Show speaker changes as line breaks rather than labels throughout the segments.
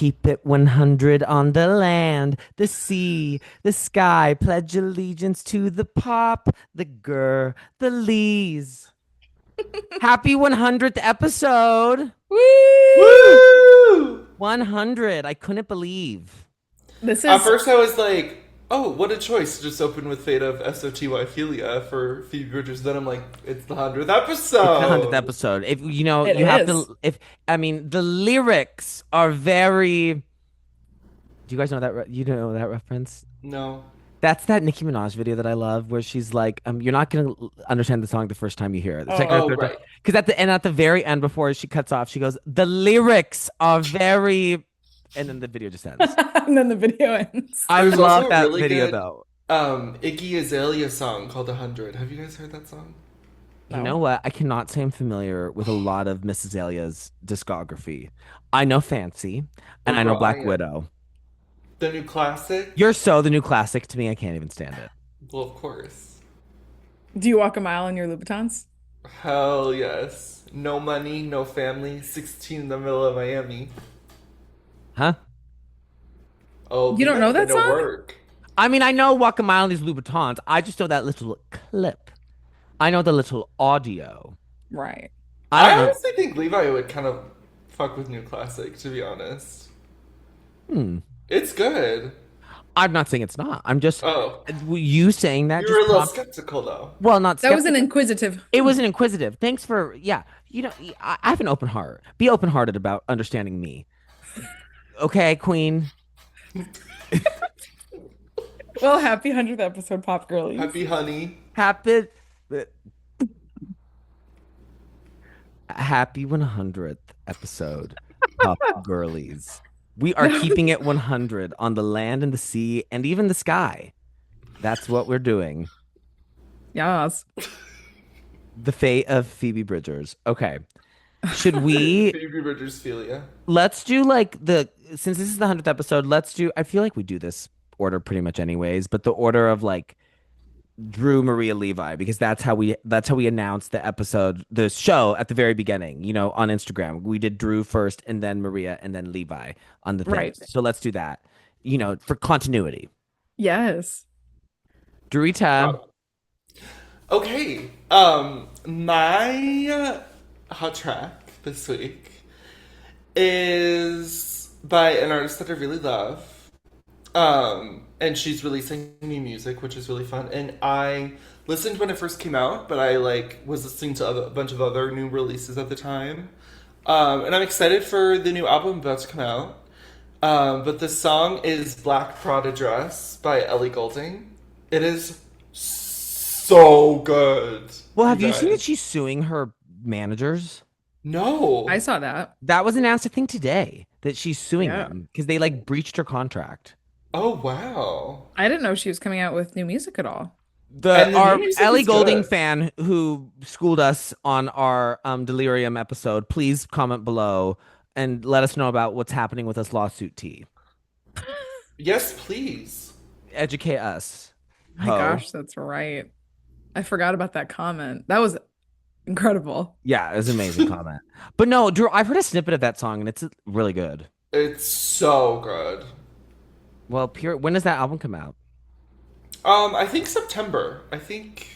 Keep it 100 on the land, the sea, the sky. Pledge allegiance to the pop, the the lees. Happy 100th episode.
Woo!
Woo!
100. I couldn't believe.
This
At
is
first, I was like, "Oh, what a choice!" to Just open with "Fate of SOTY Philia" for Phoebe Bridgers. Then I'm like, "It's the 100th
It's the 100th
episode."
episode. If
it
you have
is.
to if I mean the lyrics are very Do you guys know you know that reference?
No.
That's that Nicki Minaj video that I love, where she's like, you're not gonna understand the song the first time you hear it. The second or
Oh,
third time,
right.
because at the very end, before she cuts off, she goes, "The lyrics are very," and then the video just ends.
And then the video ends.
I
There's
love
also a
that
really
video
good
though.
Iggy Azalea song called "100." Have you guys heard that song?
You know
No.
what? I cannot say I'm familiar with a lot of Miss Azalea's discography. I know Fancy, and
Oh,
I know
girl, I
Black
am.
Widow.
The new classic?
You're so the new classic to me. I can't even stand it.
Well, of course.
Do you walk a mile in your Louboutins?
Hell yes. No money, no family, 16 in the middle of Miami.
Huh?
Oh,
You
we
don't
might
know
have been
that
to
song?
work.
I mean, I know Walk a Mile in these Louboutins. I just know that little clip. I know the little audio.
Right.
I don't
I
know.
honestly think Levi would kind of fuck with new classic, to be honest.
Hmm.
It's good.
I'm not saying it's not. I'm just
Oh,
you saying that
you were
just
a little
prompt.
skeptical though.
Well, not
That was an
skeptical.
inquisitive.
It was an inquisitive. Thanks for yeah. I have an open heart. Be open hearted about understanding me. Okay, Queen.
Well, happy 100th episode, Pop Girlies.
Happy honey.
Happy happy 100th episode, Pop Girlies. We are keeping it 100 on the land and the sea and even the sky. That's what we're doing.
Yes.
The fate of Phoebe Bridgers. Okay. Should we
Phoebe Bridgers Philia.
let's do like the since this is the 100th episode, let's do I feel like we do this order pretty much anyways, but the order of like Drew Maria Levi because that's how we announced the episode, the show at the very beginning, on Instagram. We did Drew first and then Maria and then Levi on the thing.
Right.
So let's do that. For continuity.
Yes.
Drewita,
Wow. Okay. My hot track this week is by an artist that I really love. And she's releasing new music, which is really fun. And I listened when it first came out, but I was listening to a bunch of other new releases at the time. And I'm excited for the new album about to come out. But the song is Black Prada Dress by Ellie Goulding. It is so good,
well,
you
have you seen that
guys.
she's suing her managers?
I
No.
saw that.
That was announced, I think, today that she's suing
Yeah.
them because they like breached her contract.
Oh, wow.
I didn't know she was coming out with new music at all.
The
And the new
our
music
Ellie
is
Goulding
good.
fan who schooled us on our Delirium episode, please comment below and let us know about what's happening with this lawsuit tea.
Yes, please.
Educate us.
My
Ho.
gosh, that's right. I forgot about that comment. That was incredible.
Yeah, it was an amazing comment. But no, Drew, I've heard a snippet of that song and it's really good.
It's so good.
Well, pure when does that album come out?
I think September. I think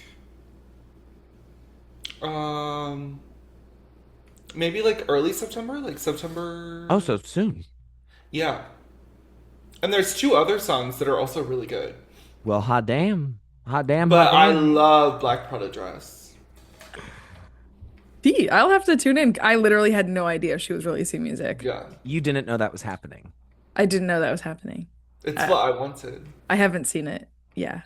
um maybe like early September, like
Oh,
September.
so soon.
Yeah. And there's two other songs that are also really good.
Well, hot damn. Hot damn, hot
But I
damn.
love Black Prada Dress.
I'll have to tune in. I literally had no idea she was releasing music.
Yeah.
You didn't know that was happening.
I didn't know that was happening.
It's
I,
what I wanted.
I haven't seen it. Yeah.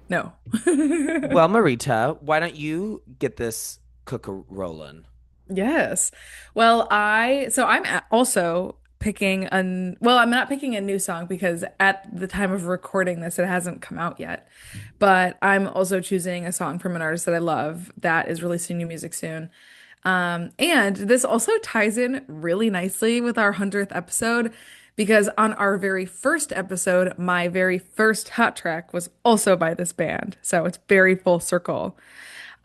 No.
Well, Marita, why don't you get this cooker rolling?
Yes. Well, also picking I'm not picking a new song because at the time of recording this, it hasn't come out yet. But I'm also choosing a song from an artist that I love that is releasing new music soon. And this also ties in really nicely with our 100th episode because on our very first episode, my very first hot track was also by this band. So it's very full circle.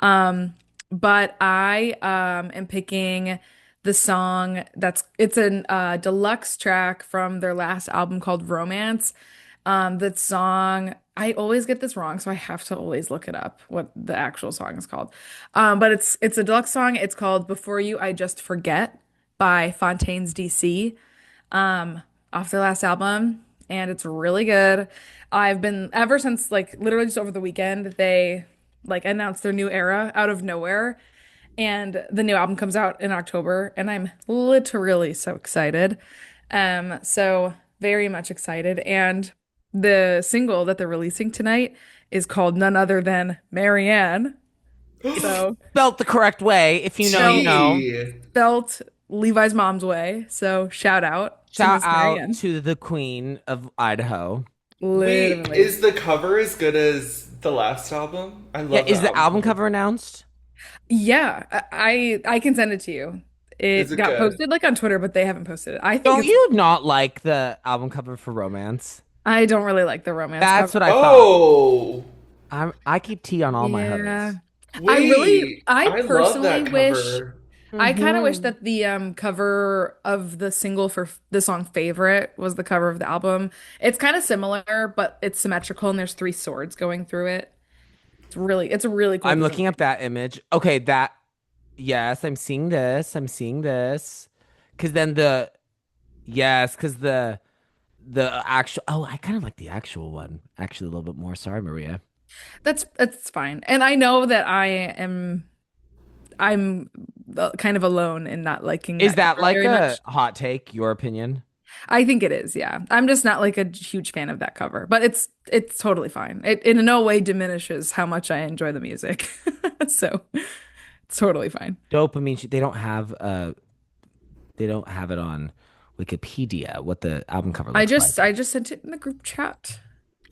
Um, but I am picking the song it's a deluxe track from their last album called Romance. That song, I always get this wrong, so I have to always look it up what the actual song is called. But it's a deluxe song. It's called Before You I Just Forget by Fontaines DC, um, off their last album, and it's really good. I've been ever since like literally just over the weekend, they like announced their new era out of nowhere, and the new album comes out in October, and I'm literally so excited. So very much excited. And the single that they're releasing tonight is called none other than Marianne. So
Spelt the correct way. If you know, you
spelled
know.
Tea.
spelt Levi's mom's way. So shout out to
Shout
Miss
out
Marianne.
to the Queen of Idaho.
Wait,
Literally.
is the cover as good as the last album? I
Yeah,
love
is
that
the
album
album
cover.
cover announced?
Yeah, I can send it to you.
Is
It
it
got
good?
posted like on Twitter, but they haven't posted it. I think
Don't
it's
you not like the album cover for Romance?
I don't really like the romance
That's
cover.
what I thought.
Oh,
I keep tea on all my
Yeah.
hoes.
wait.
I
I love
personally
that
wish
cover.
I kind of wish
Hmm.
that the cover of the single for the song Favorite was the cover of the album. It's kind of similar, but it's symmetrical and there's three swords going through it. It's a really cool
I'm
design.
looking up that image. Okay, that yes, I'm seeing this. I'm seeing this. Cause then the yes, cause the actual I kind of like the actual one actually a little bit more. Sorry, Maria.
That's fine. And I know that I'm kind of alone in not liking
Is
that
that
cover
like
very
a
much.
hot take, your opinion?
I think it is, yeah. I'm just not like a huge fan of that cover, but it's totally fine. It in no way diminishes how much I enjoy the music. So it's totally fine.
Dopamine. They don't have it on Wikipedia what the album cover looks like.
I just sent it in the group chat.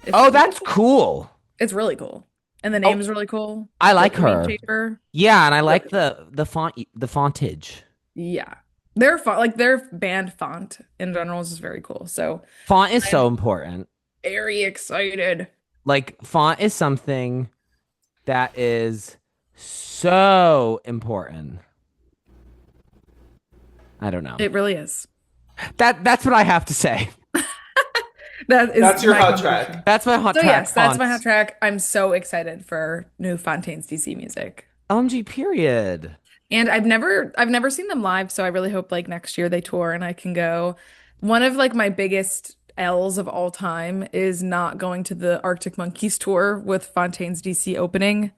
If
Oh,
you
that's cool.
it's really cool. And the
Oh,
name is really cool.
I like
Dopamine
her.
Shaper.
Yeah, and I
Really
like
cool.
the fontage.
Yeah. Their font, like their band font in general is just very cool. So
Font is
I'm
so important.
very excited.
Like font is something that is so important. I don't know.
It really is.
That's what I have to say.
That is
That's your
my
hot
contribution.
track.
That's my hot
So
track
yes, that's my
font.
hot track. I'm so excited for new Fontaines DC music.
OMG period.
And I've never seen them live, so I really hope like next year they tour and I can go. One of like my biggest L's of all time is not going to the Arctic Monkeys tour with Fontaines DC opening.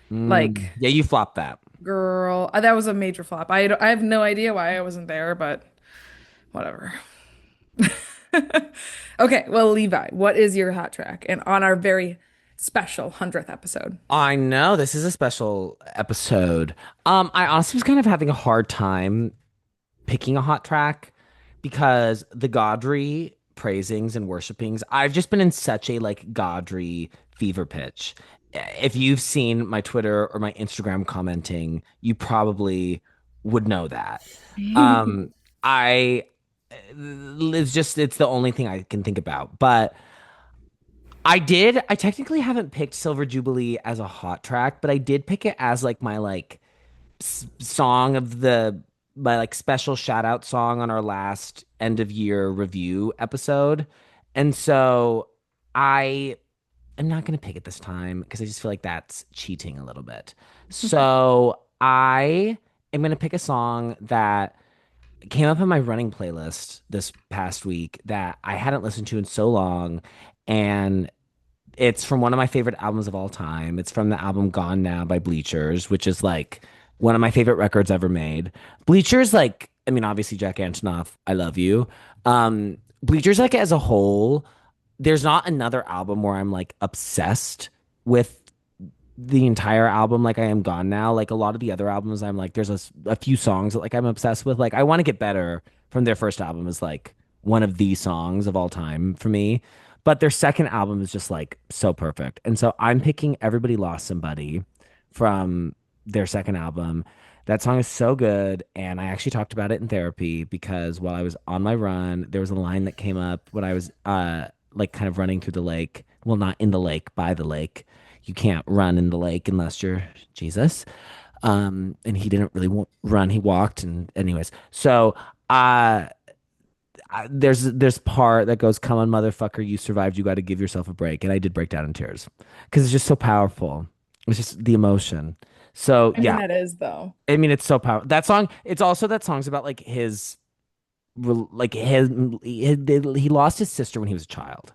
Like,
Yeah, you flopped that.
girl, that was a major flop. I have no idea why I wasn't there, but whatever. Okay, well, Levi, what is your hot track? And on our very special 100th episode.
I know this is a special episode. I honestly was kind of having a hard time picking a hot track because the Gaudry praisings and worshipings, I've just been in such a like Gaudry fever pitch. If you've seen my Twitter or my Instagram commenting, you probably would know that. Um, I it's the only thing I can think about. But I technically haven't picked Silver Jubilee as a hot track, but I did pick it as like my like song of the my like special shout out song on our last end of year review episode. And so I am not going to pick it this time because I just feel like that's cheating a little bit. So I am going to pick a song that came up in my running playlist this past week that I hadn't listened to in so long. And it's from one of my favorite albums of all time. It's from the album Gone Now by Bleachers, which is like one of my favorite records ever made. Bleachers, like, I mean, obviously Jack Antonoff, I love you. Bleachers, like as a whole, there's not another album where I'm like obsessed with the entire album like I am Gone Now. Like a lot of the other albums, I'm like, there's a few songs that like I'm obsessed with. Like I Want to Get Better from their first album is like one of the songs of all time for me. But their second album is just like so perfect. And so I'm picking Everybody Lost Somebody from their second album. That song is so good. And I actually talked about it in therapy because while I was on my run, there was a line that came up when I was like kind of running through the lake. Well, not in the lake, by the lake. You can't run in the lake unless you're Jesus. And he didn't really run, he walked. And anyways, so uh there's part that goes, come on motherfucker, you survived, you got to give yourself a break. And I did break down in tears because it's just so powerful. It's just the emotion. So
I mean,
yeah,
that is though.
I mean, it's so powerful. That song, it's also that song's about like like he lost his sister when he was a child.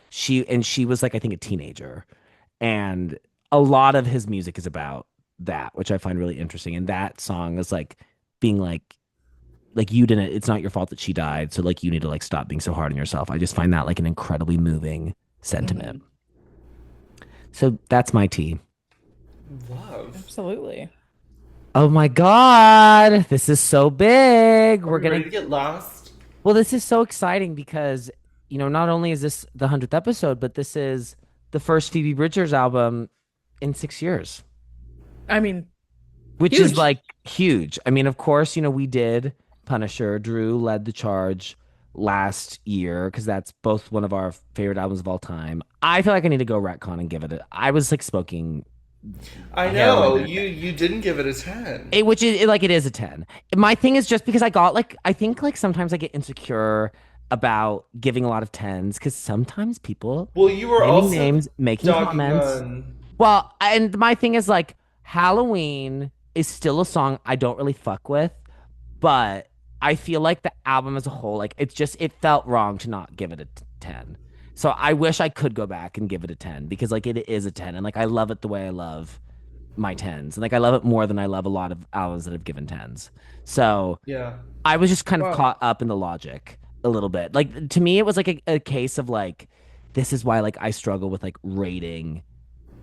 She was like, I think, a teenager. And a lot of his music is about that, which I find really interesting. And that song is like being like you didn't, it's not your fault that she died. So like you need to like stop being so hard on yourself. I just find that like an incredibly moving sentiment.
Hmm.
So that's my tea.
Love.
Absolutely.
Oh my God. This is so big.
Are
We're
we ready
gonna,
to get lost?
well, this is so exciting because, not only is this the 100th episode, but this is the first Phoebe Bridgers album in 6 years,
I mean,
which is
huge.
like huge. I mean, of course, we did Punisher. Drew led the charge last year because that's both one of our favorite albums of all time. I feel like I need to go retcon and give it I was like smoking
I
heroin
know
that
you
day.
you didn't give it a 10.
Which is like it is a 10. My thing is just because I got like I think like sometimes I get insecure about giving a lot of tens because sometimes people
Well, you were
naming
also
names, making
dogging
comments.
on.
Well, and my thing is like Halloween is still a song I don't really fuck with, but I feel like the album as a whole, like it felt wrong to not give it a 10. So I wish I could go back and give it a 10 because like it is a 10 and like I love it the way I love my tens. And like I love it more than I love a lot of albums that have given tens. So
Yeah.
I was just kind of
Whoa.
caught up in the logic a little bit. Like to me, it was like a case of like, this is why like I struggle with like rating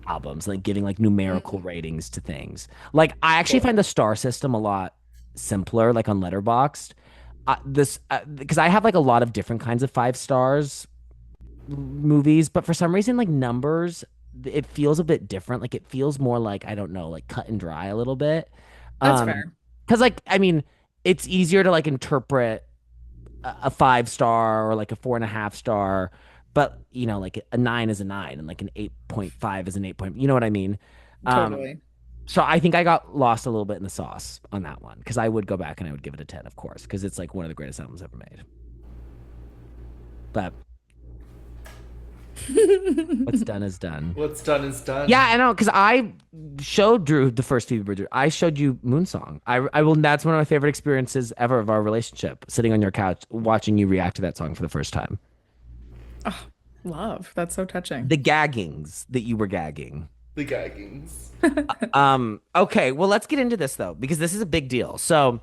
albums, like giving like numerical
Mm.
ratings to things. Like I actually
Well,
find the star system a lot simpler, like on Letterboxd. This because I have like a lot of different kinds of 5 stars movies, but for some reason, like numbers, it feels a bit different. Like it feels more like I don't know, like cut and dry a little bit.
That's
Um,
fair.
because like I mean, it's easier to like interpret a 5 star or like a 4.5 star, but like a nine is a nine and like an 8.5 is an 8 point. You know what I mean? Um,
Totally.
so I think I got lost a little bit in the sauce on that one because I would go back and I would give it a 10, of course, because it's like one of the greatest albums ever made. But what's done is done.
what's done is
Yeah,
done.
I know, because I showed Drew the first Phoebe Bridgers. I showed you Moonsong. I will. That's one of my favorite experiences ever of our relationship. Sitting on your couch, watching you react to that song for the first time.
Oh, love. That's so touching.
The gaggings that you were gagging.
The gaggings.
Okay, well, let's get into this though, because this is a big deal. So,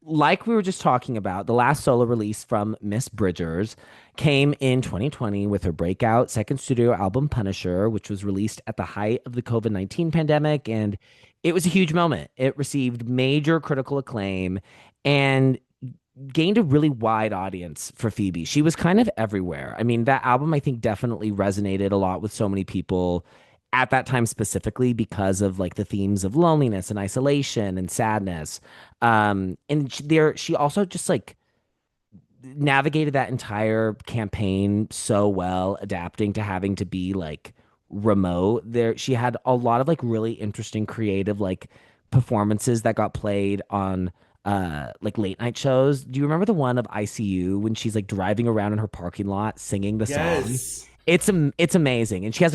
like we were just talking about, the last solo release from Miss Bridgers came in 2020 with her breakout second studio album, Punisher, which was released at the height of the COVID-19 pandemic. And it was a huge moment. It received major critical acclaim and gained a really wide audience for Phoebe. She was kind of everywhere. I mean, that album, I think, definitely resonated a lot with so many people at that time specifically because of like the themes of loneliness and isolation and sadness. And she also just like navigated that entire campaign so well, adapting to having to be like remote. She had a lot of like really interesting creative like performances that got played on like late night shows. Do you remember the one of ICU when she's like driving around in her parking lot singing the song?
Yes.
It's amazing. And she has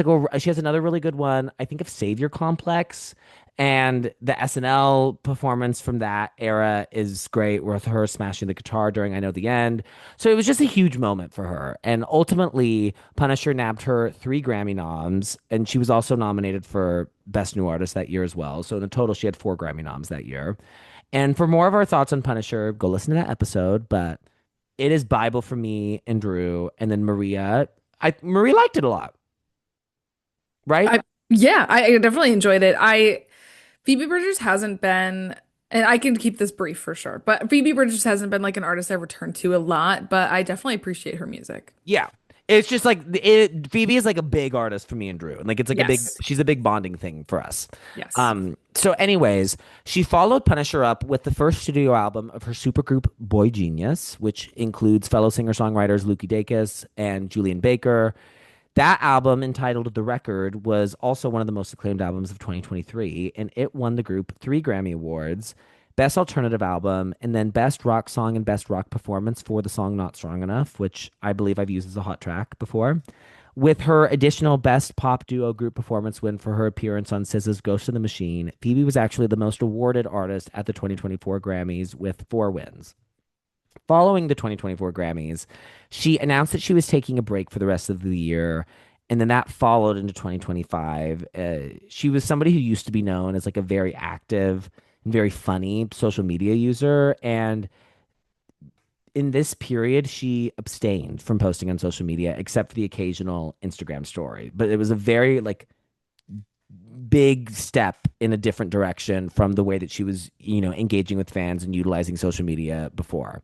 another really good one, I think, of Savior Complex. And the SNL performance from that era is great with her smashing the guitar during I Know the End. So it was just a huge moment for her. And ultimately, Punisher nabbed her 3 Grammy noms, and she was also nominated for Best New Artist that year as well. So in a total, she had 4 Grammy noms that year. And for more of our thoughts on Punisher, go listen to that episode. But it is Bible for me and Drew, and then Maria. Marie liked it a lot, right?
I Yeah, I definitely enjoyed it. I Phoebe Bridgers hasn't been, and I can keep this brief for sure, but Phoebe Bridgers hasn't been like an artist I return to a lot, but I definitely appreciate her music.
Yeah. It's just like Phoebe is like a big artist for me and Drew. And like it's like
Yes.
she's a big bonding thing for us.
Yes.
So anyways, she followed Punisher up with the first studio album of her supergroup Boy Genius, which includes fellow singer-songwriters Lukie Dacus and Julian Baker. That album, entitled The Record, was also one of the most acclaimed albums of 2023, and it won the group three Grammy Awards: Best Alternative Album, and then Best Rock Song and Best Rock Performance for the song Not Strong Enough, which I believe I've used as a hot track before. With her additional Best Pop Duo Group Performance win for her appearance on SZA's Ghost in the Machine, Phoebe was actually the most awarded artist at the 2024 Grammys with four wins. Following the 2024 Grammys, she announced that she was taking a break for the rest of the year. And then that followed into 2025. She was somebody who used to be known as like a very active and very funny social media user. And in this period, she abstained from posting on social media except for the occasional Instagram story. But it was a very like big step in a different direction from the way that she was, engaging with fans and utilizing social media before.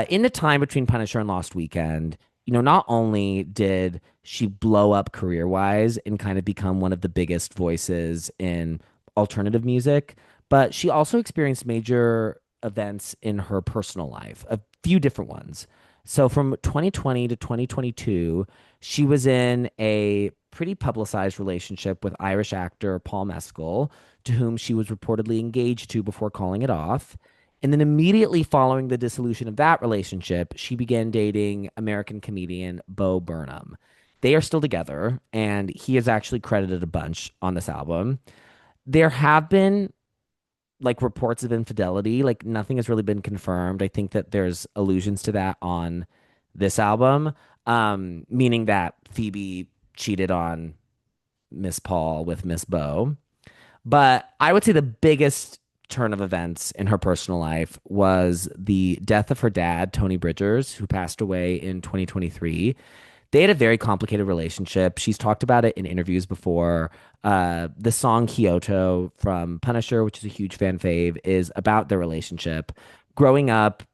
In the time between Punisher and Lost Weekend, not only did she blow up career wise and kind of become one of the biggest voices in alternative music, but she also experienced major events in her personal life, a few different ones. So from 2020 to 2022, she was in a pretty publicized relationship with Irish actor Paul Mescal, to whom she was reportedly engaged to before calling it off. And then immediately following the dissolution of that relationship, she began dating American comedian Bo Burnham. They are still together, and he is actually credited a bunch on this album. There have been like reports of infidelity, like nothing has really been confirmed. I think that there's allusions to that on this album, meaning that Phoebe cheated on Miss Paul with Miss Bo. But I would say the biggest turn of events in her personal life was the death of her dad, Tony Bridgers, who passed away in 2023. They had a very complicated relationship. She's talked about it in interviews before. The song Kyoto from Punisher, which is a huge fan fave, is about their relationship. Growing up,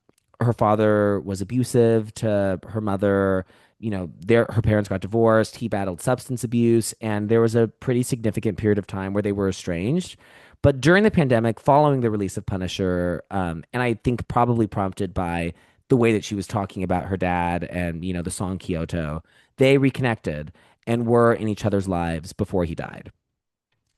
her father was abusive to her mother. Her parents got divorced. He battled substance abuse, and there was a pretty significant period of time where they were estranged. But during the pandemic, following the release of Punisher, and I think probably prompted by the way that she was talking about her dad and, the song Kyoto, they reconnected and were in each other's lives before he died.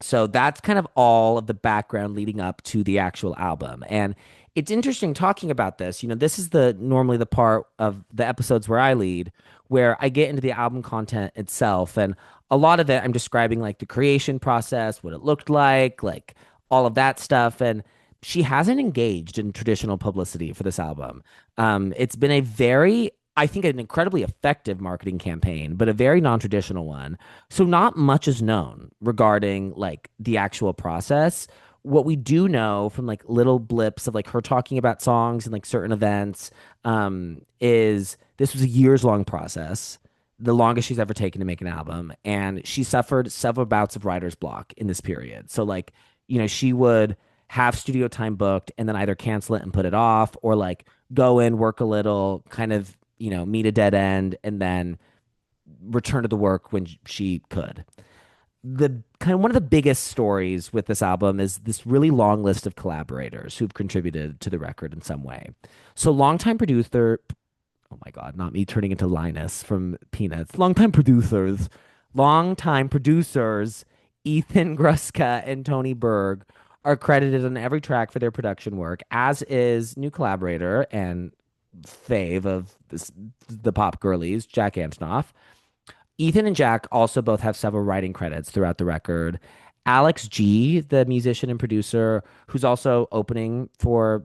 So that's kind of all of the background leading up to the actual album. And it's interesting talking about this. This is the normally the part of the episodes where I lead, where I get into the album content itself. And a lot of it, I'm describing like the creation process, what it looked like all of that stuff. And she hasn't engaged in traditional publicity for this album. It's been a very, I think, an incredibly effective marketing campaign, but a very non-traditional one. So not much is known regarding like the actual process. What we do know from like little blips of like her talking about songs and like certain events, is this was a years long process, the longest she's ever taken to make an album, and she suffered several bouts of writer's block in this period. So like, she would have studio time booked and then either cancel it and put it off, or like go in, work a little, kind of, meet a dead end, and then return to the work when she could. The kind of one of the biggest stories with this album is this really long list of collaborators who've contributed to the record in some way. So longtime producer, oh my God, not me turning into Linus from Peanuts. Longtime producers, Ethan Gruska and Tony Berg are credited on every track for their production work, as is new collaborator and fave of the Pop Girlies, Jack Antonoff. Ethan and Jack also both have several writing credits throughout the record. Alex G, the musician and producer, who's also opening for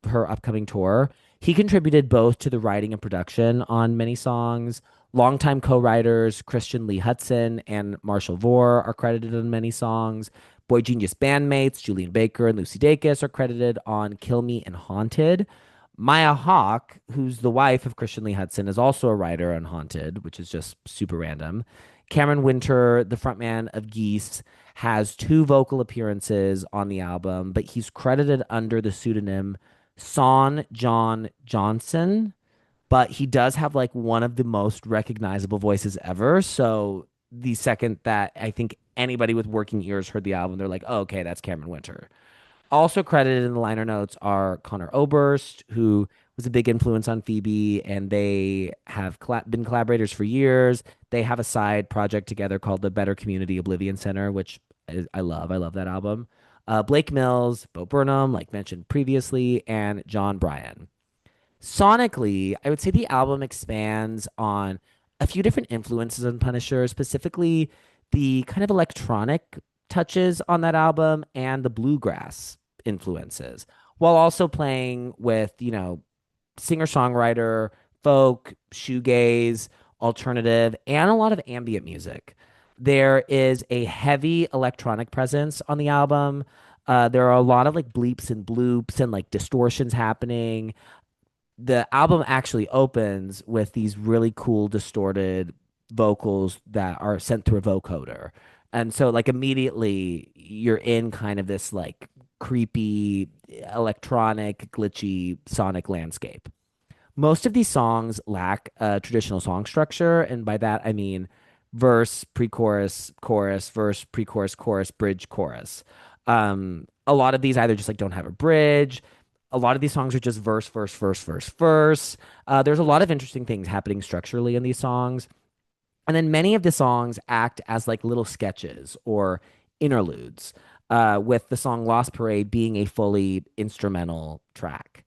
her upcoming tour, he contributed both to the writing and production on many songs. Longtime co-writers Christian Lee Hudson and Marshall Vore are credited on many songs. Boy Genius bandmates Julian Baker and Lucy Dacus are credited on Kill Me and Haunted. Maya Hawke, who's the wife of Christian Lee Hudson, is also a writer on Haunted, which is just super random. Cameron Winter, the frontman of Geese, has two vocal appearances on the album, but he's credited under the pseudonym Son John Johnson. But he does have like one of the most recognizable voices ever. So the second that I think anybody with working ears heard the album, they're like, oh, okay, that's Cameron Winter. Also credited in the liner notes are Connor Oberst, who was a big influence on Phoebe, and they have been collaborators for years. They have a side project together called the Better Community Oblivion Center, which I love. I love that album. Blake Mills, Bo Burnham, like mentioned previously, and John Bryan. Sonically, I would say the album expands on a few different influences on Punisher, specifically the kind of electronic touches on that album and the bluegrass influences, while also playing with, singer-songwriter, folk, shoegaze, alternative, and a lot of ambient music. There is a heavy electronic presence on the album. There are a lot of like bleeps and bloops and like distortions happening. The album actually opens with these really cool distorted vocals that are sent through a vocoder. And so like immediately you're in kind of this like creepy electronic glitchy sonic landscape. Most of these songs lack a traditional song structure, and by that I mean verse, pre-chorus, chorus, verse, pre-chorus, chorus, bridge, chorus. A lot of these either just like don't have a bridge. A lot of these songs are just verse, verse, verse, verse, verse. There's a lot of interesting things happening structurally in these songs. And then many of the songs act as like little sketches or interludes, with the song Lost Parade being a fully instrumental track.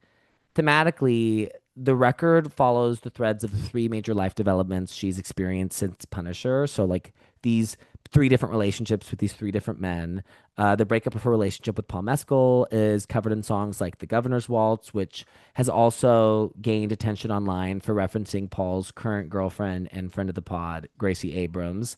Thematically, the record follows the threads of the three major life developments she's experienced since Punisher. So, like these three different relationships with these three different men. The breakup of her relationship with Paul Mescal is covered in songs like The Governor's Waltz, which has also gained attention online for referencing Paul's current girlfriend and friend of the pod, Gracie Abrams.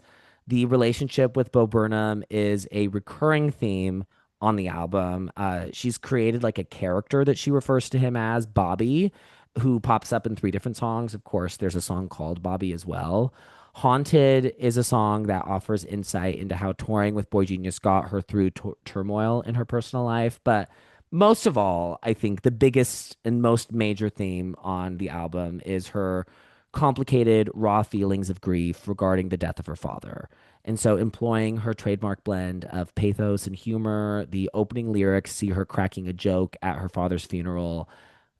The relationship with Bo Burnham is a recurring theme on the album. She's created like a character that she refers to him as, Bobby, who pops up in three different songs. Of course, there's a song called Bobby as well. Haunted is a song that offers insight into how touring with Boy Genius got her through turmoil in her personal life. But most of all, I think the biggest and most major theme on the album is her complicated, raw feelings of grief regarding the death of her father. And so, employing her trademark blend of pathos and humor, the opening lyrics see her cracking a joke at her father's funeral,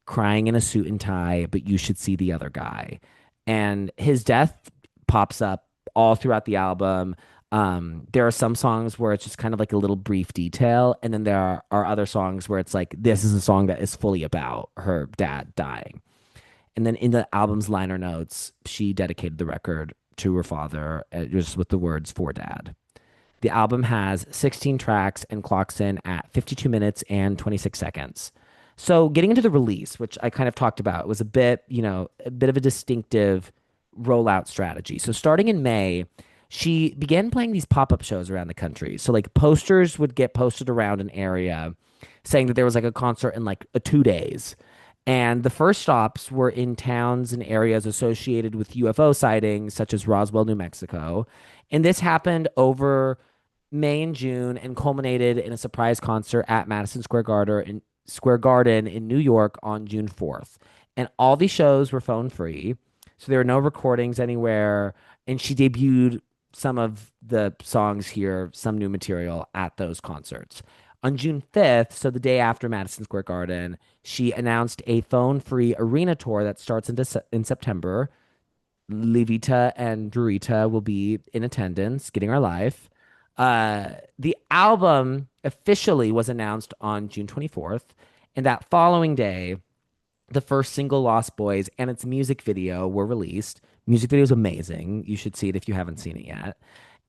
crying in a suit and tie, but you should see the other guy. And his death pops up all throughout the album. There are some songs where it's just kind of like a little brief detail, and then there are other songs where it's like this is a song that is fully about her dad dying. And then in the album's liner notes, she dedicated the record to her father, just with the words "for dad." The album has 16 tracks and clocks in at 52 minutes and 26 seconds. So getting into the release, which I kind of talked about, was a bit, a bit of a distinctive rollout strategy. So starting in May, she began playing these pop-up shows around the country. So like posters would get posted around an area saying that there was like a concert in like 2 days. And the first stops were in towns and areas associated with UFO sightings, such as Roswell, New Mexico. And this happened over May and June and culminated in a surprise concert at Madison Square Garden in New York on June 4th. And all these shows were phone free. So there were no recordings anywhere. And she debuted some of the songs here, some new material at those concerts. On June 5th, so the day after Madison Square Garden, she announced a phone free arena tour that starts in September. Levita and Dorita will be in attendance, getting our life. The album officially was announced on June 24th. And that following day, the first single, Lost Boys, and its music video were released. Music video is amazing. You should see it if you haven't seen it yet.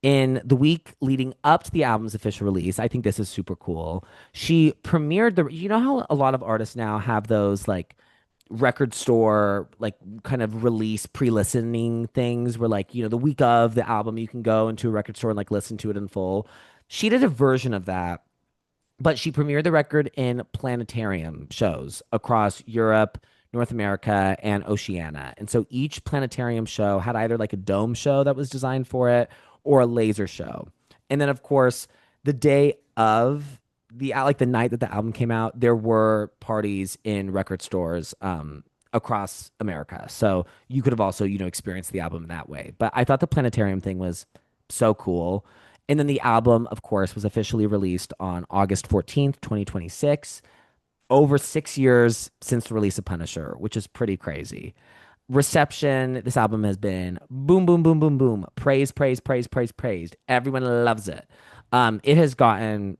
In the week leading up to the album's official release, I think this is super cool. She premiered you know how a lot of artists now have those like record store, like kind of release pre-listening things where like, the week of the album, you can go into a record store and like listen to it in full. She did a version of that, but she premiered the record in planetarium shows across Europe, North America, and Oceania. And so each planetarium show had either like a dome show that was designed for it or a laser show. And then, of course, the day of like the night that the album came out, there were parties in record stores across America. So you could have also, experienced the album that way. But I thought the planetarium thing was so cool. And then the album, of course, was officially released on August 14th, 2026. over 6 years since the release of Punisher, which is pretty crazy. Reception, this album has been boom, boom, boom, boom, boom. Praise, praise, praise, praise, praised. Everyone loves it. It has gotten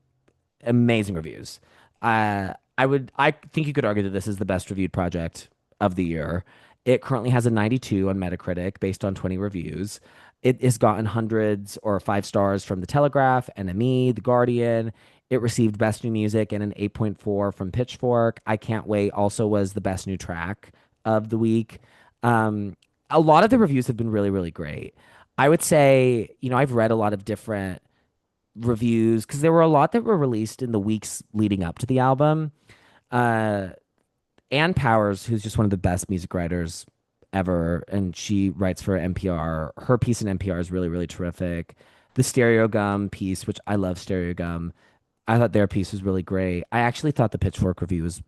amazing reviews. I think you could argue that this is the best reviewed project of the year. It currently has a 92 on Metacritic based on 20 reviews. It has gotten hundreds or 5 stars from The Telegraph, NME, The Guardian. It received Best New Music and an 8.4 from Pitchfork. I Can't Wait also was the best new track of the week. Um, a lot of the reviews have been really, really great. I would say, I've read a lot of different reviews because there were a lot that were released in the weeks leading up to the album. Uh, Ann Powers, who's just one of the best music writers ever, and she writes for NPR. Her piece in NPR is really, really terrific. The Stereo Gum piece, which I love Stereo Gum, I thought their piece was really great. I actually thought the Pitchfork review was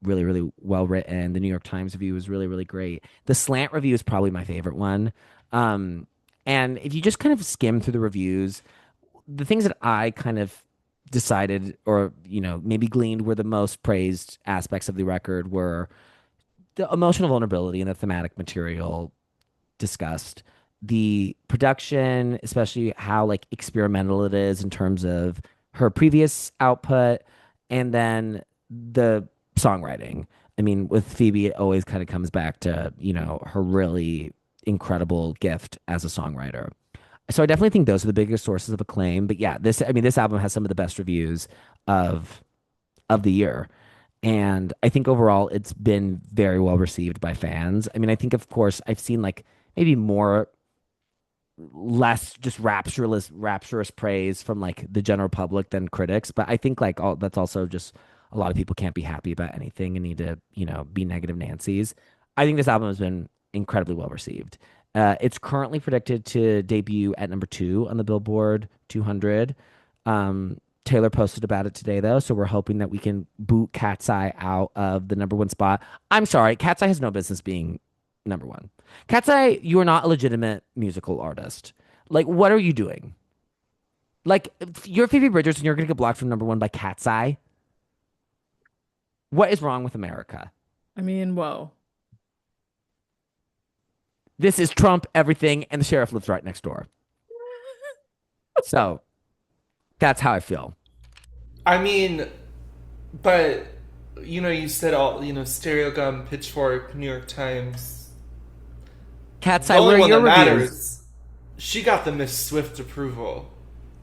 really, really well written. The New York Times review was really, really great. The Slant review is probably my favorite one. Um, and if you just kind of skim through the reviews, the things that I kind of decided or, maybe gleaned were the most praised aspects of the record were the emotional vulnerability and the thematic material discussed, the production, especially how like experimental it is in terms of her previous output, and then the songwriting. I mean, with Phoebe, it always kind of comes back to, her really incredible gift as a songwriter. So I definitely think those are the biggest sources of acclaim. But yeah, this album has some of the best reviews of the year. And I think overall it's been very well received by fans. I mean, I think of course I've seen like maybe more less just rapturous praise from like the general public than critics, but I think like all that's also just a lot of people can't be happy about anything and need to, be negative Nancy's. I think this album has been incredibly well received. It's currently predicted to debut at number 2 on the Billboard 200. Taylor posted about it today, though, so we're hoping that we can boot Cat's Eye out of the number 1 spot. I'm sorry, Cat's Eye has no business being number 1. Cat's Eye, you are not a legitimate musical artist. Like, what are you doing? Like, you're Phoebe Bridgers and you're going to get blocked from number 1 by Cat's Eye? What is wrong with America?
I mean, whoa.
This is Trump, everything, and the sheriff lives right next door. So, that's how I feel.
I mean, but you said all Stereo Gum, Pitchfork, New York Times.
Cat's
The
Eye,
only
where are
one
your
that
reviews?
matters. She got the Miss Swift approval.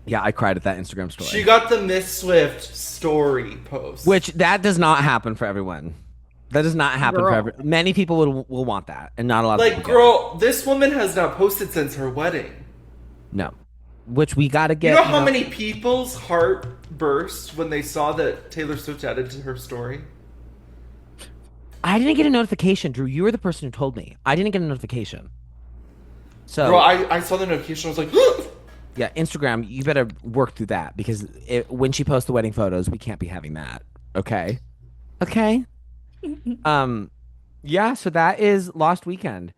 Yeah, I cried at that Instagram story.
She got the Miss Swift story post.
Which that does not happen for everyone. That does not happen for
Girl.
everyone. Many people will want that, and not a lot of
like,
people
girl, this woman has not posted since her wedding.
No. Which we got to get.
You know how many people's heart burst when they saw that Taylor Swift added to her story?
I didn't get a notification, Drew. You were the person who told me. I didn't get a notification. So,
Girl, I saw the notification. I was like,
yeah, Instagram, you better work through that because when she posts the wedding photos, we can't be having that. Okay? Okay? Yeah, so that is Lost Weekend.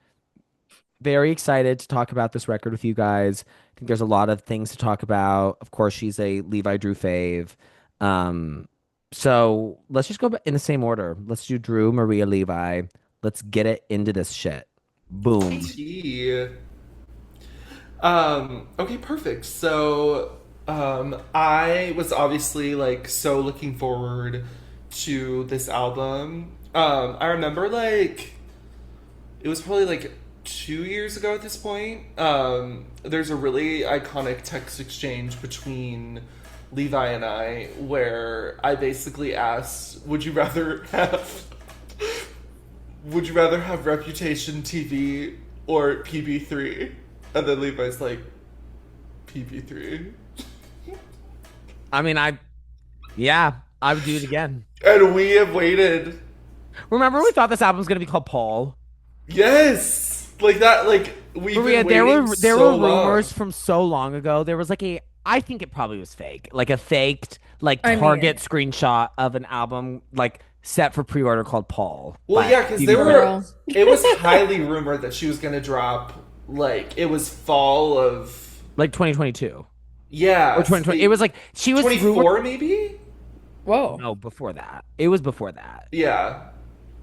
Very excited to talk about this record with you guys. I think there's a lot of things to talk about. Of course, she's a Levi Drew fave. So let's just go in the same order. Let's do Drew, Maria, Levi. Let's get it into this shit. Boom.
yeah. Okay, perfect. So, I was obviously like so looking forward to this album. I remember like it was probably like 2 years ago at this point. There's a really iconic text exchange between Levi and I where I basically asked, would you rather have Reputation TV or PB3? And then Levi's like, PB3.
I mean, I would do it again.
And we have waited.
Remember we thought this album was going to be called Paul?
Yes! Like that, like, we've
Maria,
been
there
waiting
were
so
rumors
long.
from so long ago. There was like I think it probably was fake. Like a faked like
I
Target
mean,
screenshot of an album like set for pre-order called Paul.
Well,
by
yeah, because
Phoebe
there
Bridgers.
were. It was highly rumored that she was going to drop, like, it was fall of.
Like 2022
Yeah.
or 2020. It was like she was
24
rumored.
maybe?
Whoa.
No, before that. It was before that.
Yeah.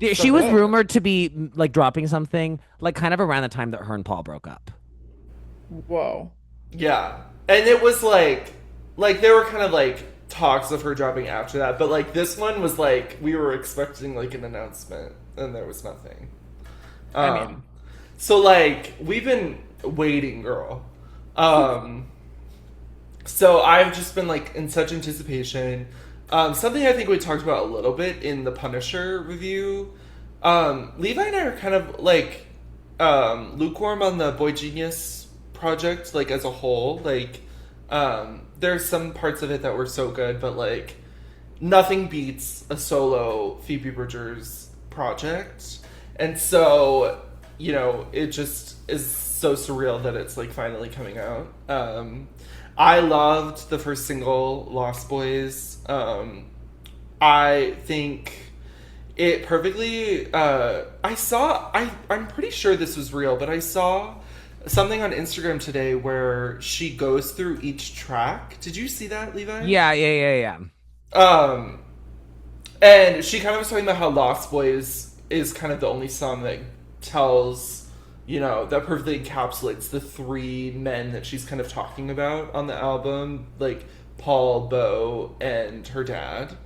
Yeah, she was
Something.
Whoa.
rumored to be like dropping something like kind of around the time that her and Paul broke up.
Whoa.
Yeah. And it was like there were kind of like talks of her dropping after that, but like this one was like we were expecting like an announcement and there was nothing.
I mean,
Um so like we've been waiting, girl. Um so I've just been like in such anticipation. Something I think we talked about a little bit in the Punisher review. Levi and I are kind of like lukewarm on the Boy Genius project, like as a whole. Like, there's some parts of it that were so good, but like nothing beats a solo Phoebe Bridgers project. And so, you know, it just is so surreal that it's like finally coming out. I loved the first single, Lost Boys. I think it perfectly. I'm pretty sure this was real, but I saw something on Instagram today where she goes through each track. Did you see that, Levi?
Yeah, yeah, yeah, yeah.
Um, and she kind of was talking about how Lost Boys is kind of the only song that tells, you know, that perfectly encapsulates the three men that she's kind of talking about on the album, like Paul, Bo, and her dad.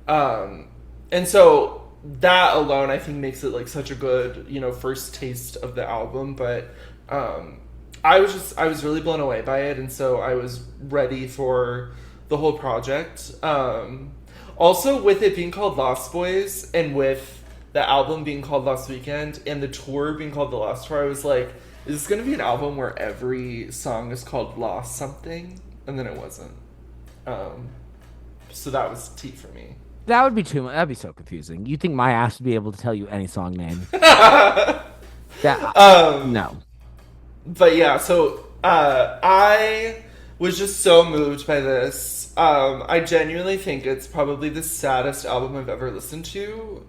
And so that alone, I think, makes it like such a good, you know, first taste of the album. But I was really blown away by it, and so I was ready for the whole project. Also, with it being called Lost Boys, and with the album being called Lost Weekend, and the tour being called The Lost Tour, I was like, is this going to be an album where every song is called Lost something? And then it wasn't. So that was tea for me.
That would be too much. That'd be so confusing. You think my ass would be able to tell you any song name? That
Um,
no.
but yeah, so I was just so moved by this. I genuinely think it's probably the saddest album I've ever listened to.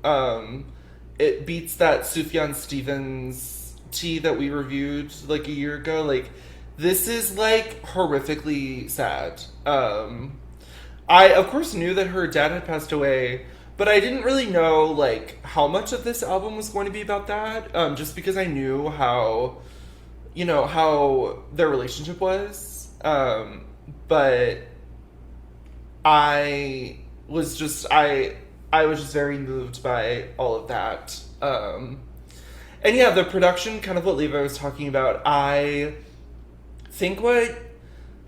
It beats that Sufjan Stevens tea that we reviewed like a year ago. Like, this is like horrifically sad. I of course knew that her dad had passed away, but I didn't really know like how much of this album was going to be about that. Just because I knew how, you know, how their relationship was. But I was just I was just very moved by all of that. And yeah, the production, kind of what Levi was talking about. I think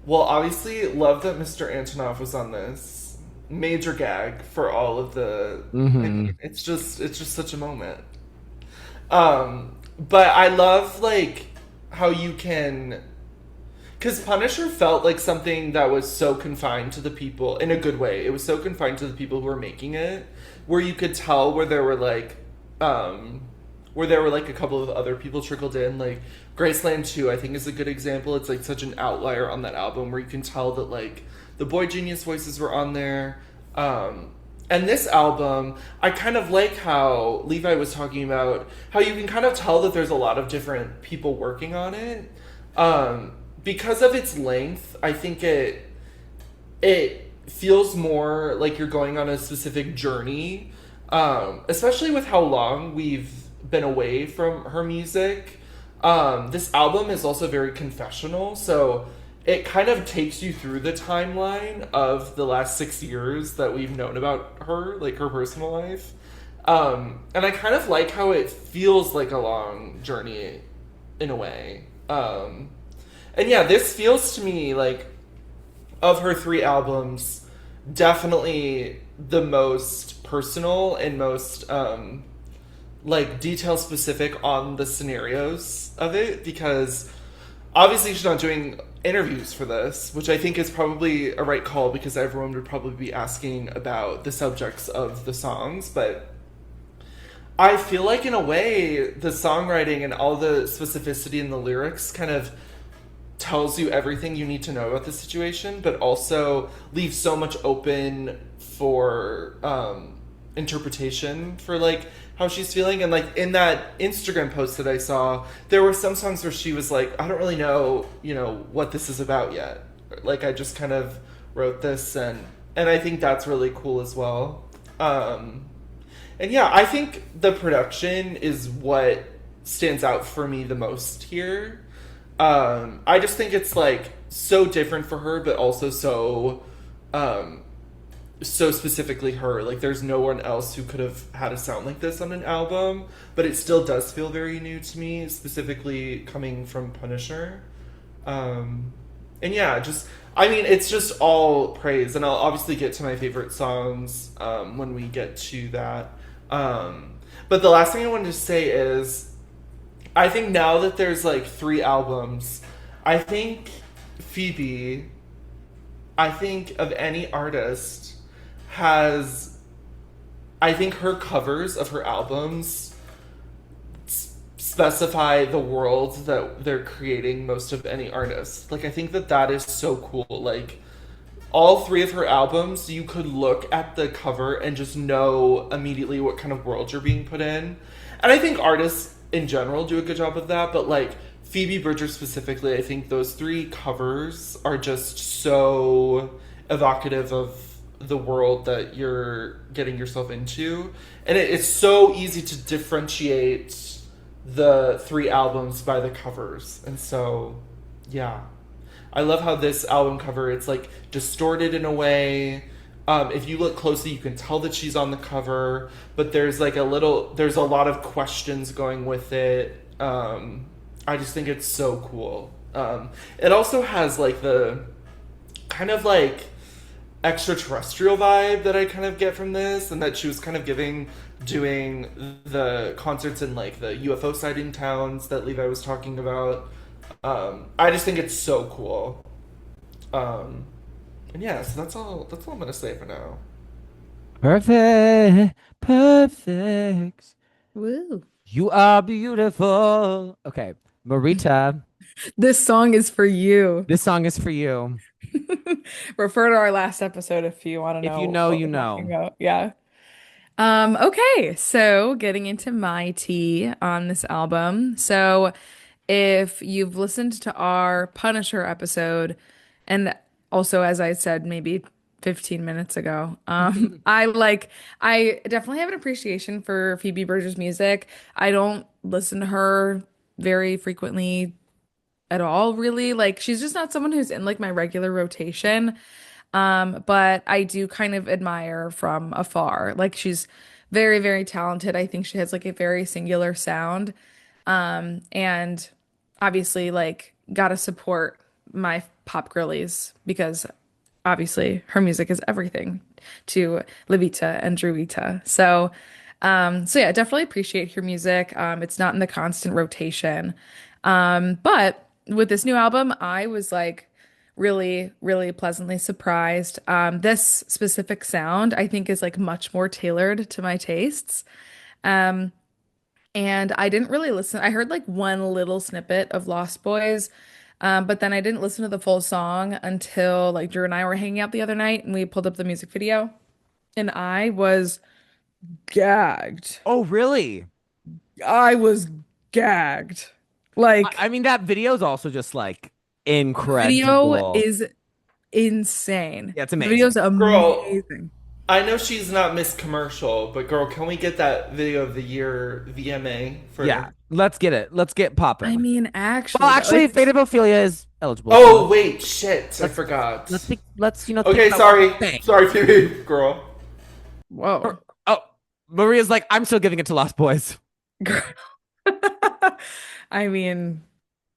well, obviously, love that Mr. Antonov was on this. Major gag for all of the. I
Mm-hmm.
mean, it's just such a moment. But I love like how you can, because Punisher felt like something that was so confined to the people in a good way. It was so confined to the people who were making it, where you could tell where there were like a couple of other people trickled in. Like Graceland 2, I think is a good example. It's like such an outlier on that album where you can tell that like the Boy Genius voices were on there. And this album, I kind of like how Levi was talking about how you can kind of tell that there's a lot of different people working on it. Because of its length, I think it feels more like you're going on a specific journey. Especially with how long we've been away from her music. This album is also very confessional, so it kind of takes you through the timeline of the last 6 years that we've known about her, like her personal life. And I kind of like how it feels like a long journey in a way. And yeah, this feels to me like, of her three albums, definitely the most personal and most like detail specific on the scenarios of it, because obviously she's not doing interviews for this, which I think is probably a right call because everyone would probably be asking about the subjects of the songs. But I feel like in a way the songwriting and all the specificity in the lyrics kind of tells you everything you need to know about the situation, but also leaves so much open for interpretation for like how she's feeling. And like in that Instagram post that I saw, there were some songs where she was like, I don't really know, you know, what this is about yet. Like I just kind of wrote this and and I think that's really cool as well. Um, and yeah, I think the production is what stands out for me the most here. I just think it's like so different for her, but also um, so specifically her. Like, there's no one else who could have had a sound like this on an album, but it still does feel very new to me, specifically coming from Punisher. Um, and yeah, just I mean, it's just all praise, and I'll obviously get to my favorite songs when we get to that. Um, but the last thing I wanted to say is, I think now that there's like three albums, I think Phoebe, I think of any artist, has, I think her covers of her albums specify the world that they're creating most of any artist. Like, I think that that is so cool. Like, all three of her albums, you could look at the cover and just know immediately what kind of world you're being put in. And I think artists in general do a good job of that, but like Phoebe Bridgers specifically, I think those three covers are just so evocative of the world that you're getting yourself into. And it's so easy to differentiate the three albums by the covers. And so, yeah. I love how this album cover, it's like distorted in a way. If you look closely, you can tell that she's on the cover, but there's a lot of questions going with it. I just think it's so cool. It also has like the kind of like extraterrestrial vibe that I kind of get from this, and that she was kind of giving doing the concerts in like the UFO sighting towns that Levi was talking about. I just think it's so cool. Um, and yeah, so that's all I'm gonna say for now.
Perfect. Perfect.
Woo.
You are beautiful. Okay, Marita,
This song is for you.
this song is for you.
Refer to our last episode if you want to
If you
know
know,
what
you
we're talking
know.
about. Yeah. Okay, so getting into my tea on this album. So if you've listened to our Punisher episode, and also as I said maybe 15 minutes ago, I definitely have an appreciation for Phoebe Bridgers' music. I don't listen to her very frequently at all, really. Like she's just not someone who's in like my regular rotation. But I do kind of admire from afar. Like she's very, very talented. I think she has like a very singular sound. And obviously like gotta support my pop girlies because obviously her music is everything to Levita and Druita. So yeah, definitely appreciate her music. It's not in the constant rotation. But with this new album, I was like really, really pleasantly surprised. This specific sound, I think, is like much more tailored to my tastes. Um, and I didn't really listen. I heard like one little snippet of Lost Boys, but then I didn't listen to the full song until like Drew and I were hanging out the other night and we pulled up the music video, and I was gagged.
Oh, really?
I was gagged. Like,
I mean, that video is also just like
video
incredible.
is insane.
Yeah, it's
The video's
amazing.
Girl,
amazing.
I know she's not Miss Commercial, but girl, can we get that video of the year VMA
Yeah,
for?
let's get it. Let's get
I
popping.
mean,
Well,
actually, though,
actually,
it's
Fate of Ophelia is eligible, so
Oh wait, shit, I
let's
forgot.
think
Okay,
about what
sorry,
we're saying.
sorry, Phoebe, girl.
whoa.
Oh, Maria's like, I'm still giving it to Lost Boys.
Girl. I mean,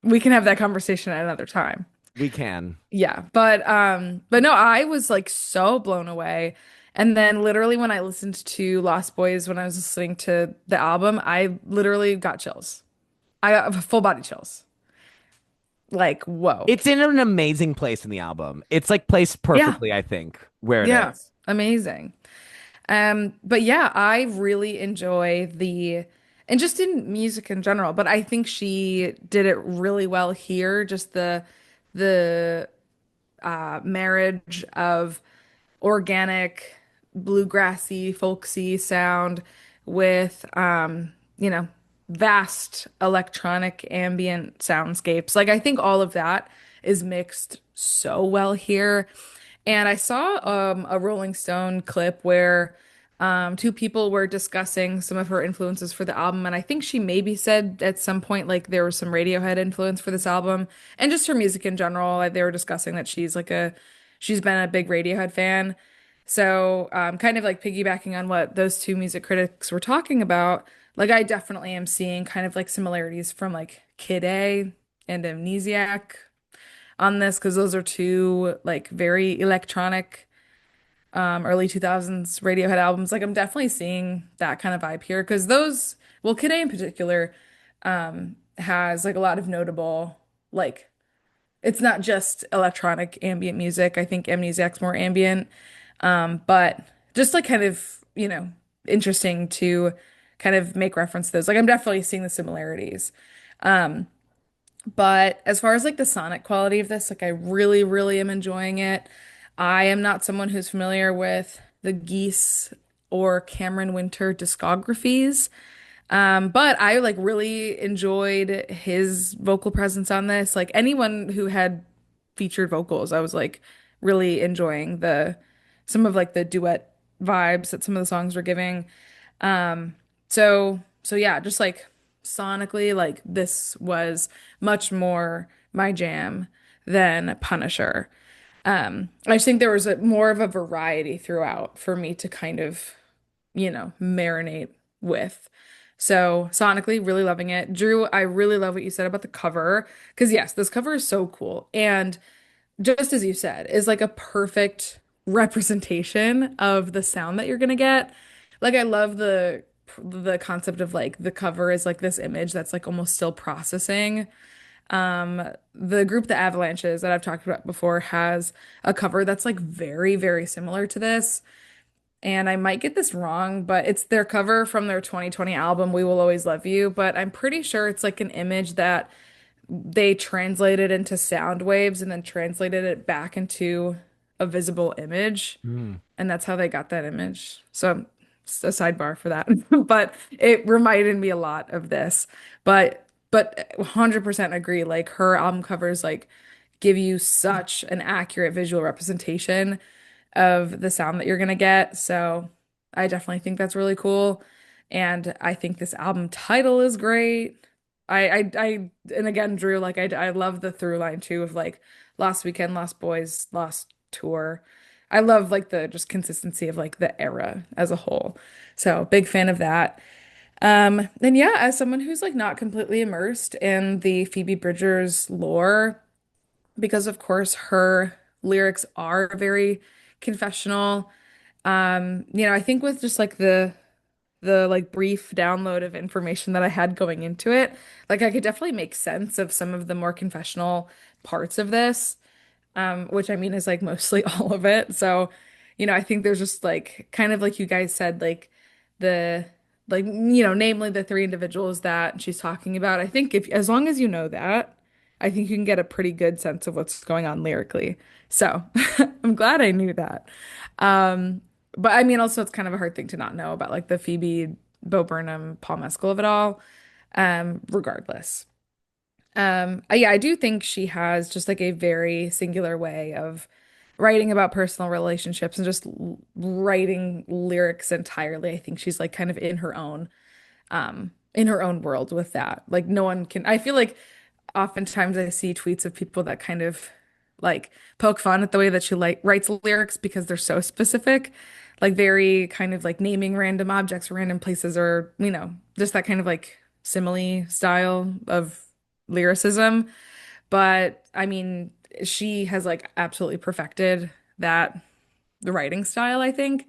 we can have that conversation at another time.
We can.
Yeah, but no, I was like so blown away. And then literally when I listened to Lost Boys when I was listening to the album, I literally got chills. I got full body chills. Like, whoa.
It's in an amazing place in the album. It's like placed
Yeah.
perfectly, I think, where it
Yeah.
is.
Amazing. But yeah, I really enjoy and just in music in general, but I think she did it really well here. Just the marriage of organic, bluegrassy, folksy sound with vast electronic ambient soundscapes. Like I think all of that is mixed so well here. And I saw a Rolling Stone clip where two people were discussing some of her influences for the album. And I think she maybe said at some point like there was some Radiohead influence for this album and just her music in general. They were discussing that she's been a big Radiohead fan. So kind of like piggybacking on what those two music critics were talking about, like I definitely am seeing kind of like similarities from like Kid A and Amnesiac on this because those are two like very electronic early 2000s Radiohead albums. Like I'm definitely seeing that kind of vibe here because those, well, Kid A in particular has like a lot of notable like it's not just electronic ambient music. I think Amnesiac's more ambient, but just like kind of, interesting to kind of make reference to those. Like I'm definitely seeing the similarities. Um, but as far as like the sonic quality of this, like I really, really am enjoying it. I am not someone who's familiar with the Geese or Cameron Winter discographies. But I like really enjoyed his vocal presence on this. Like anyone who had featured vocals, I was like really enjoying the some of like the duet vibes that some of the songs were giving. So yeah, just like sonically, like this was much more my jam than Punisher. I just think there was more of a variety throughout for me to kind of, marinate with. So sonically, really loving it. Drew, I really love what you said about the cover. Because yes, this cover is so cool. And just as you said, is like a perfect representation of the sound that you're gonna get. Like I love the concept of like the cover is like this image that's like almost still processing. The group The Avalanches that I've talked about before has a cover that's like very, very similar to this. And I might get this wrong, but it's their cover from their 2020 album, We Will Always Love You. But I'm pretty sure it's like an image that they translated into sound waves and then translated it back into a visible image.
Mm.
And that's how they got that image. So, it's a sidebar for that. But it reminded me a lot of this. But 100% agree. Like her album covers like give you such an accurate visual representation of the sound that you're gonna get. So I definitely think that's really cool. And I think this album title is great. And again, Drew, like I love the through line too of like Lost Weekend, Lost Boys, Lost Tour. I love like the just consistency of like the era as a whole. So big fan of that. And yeah, as someone who's like not completely immersed in the Phoebe Bridgers lore, because of course her lyrics are very confessional. I think with just like the like brief download of information that I had going into it, like I could definitely make sense of some of the more confessional parts of this, which I mean is like mostly all of it. So, I think there's just like kind of like you guys said, like the namely the three individuals that she's talking about. I think if as long as you know that, I think you can get a pretty good sense of what's going on lyrically. So I'm glad I knew that. Um, but I mean, also it's kind of a hard thing to not know about like the Phoebe, Bo Burnham, Paul Mescal of it all. Regardless. Yeah, I do think she has just like a very singular way of writing about personal relationships and just writing lyrics entirely. I think she's like kind of in her own world with that. Like no one can, I feel like oftentimes I see tweets of people that kind of like poke fun at the way that she like writes lyrics because they're so specific, like very kind of like naming random objects, random places, or just that kind of like simile style of lyricism. But I mean, she has like absolutely perfected that the writing style, I think.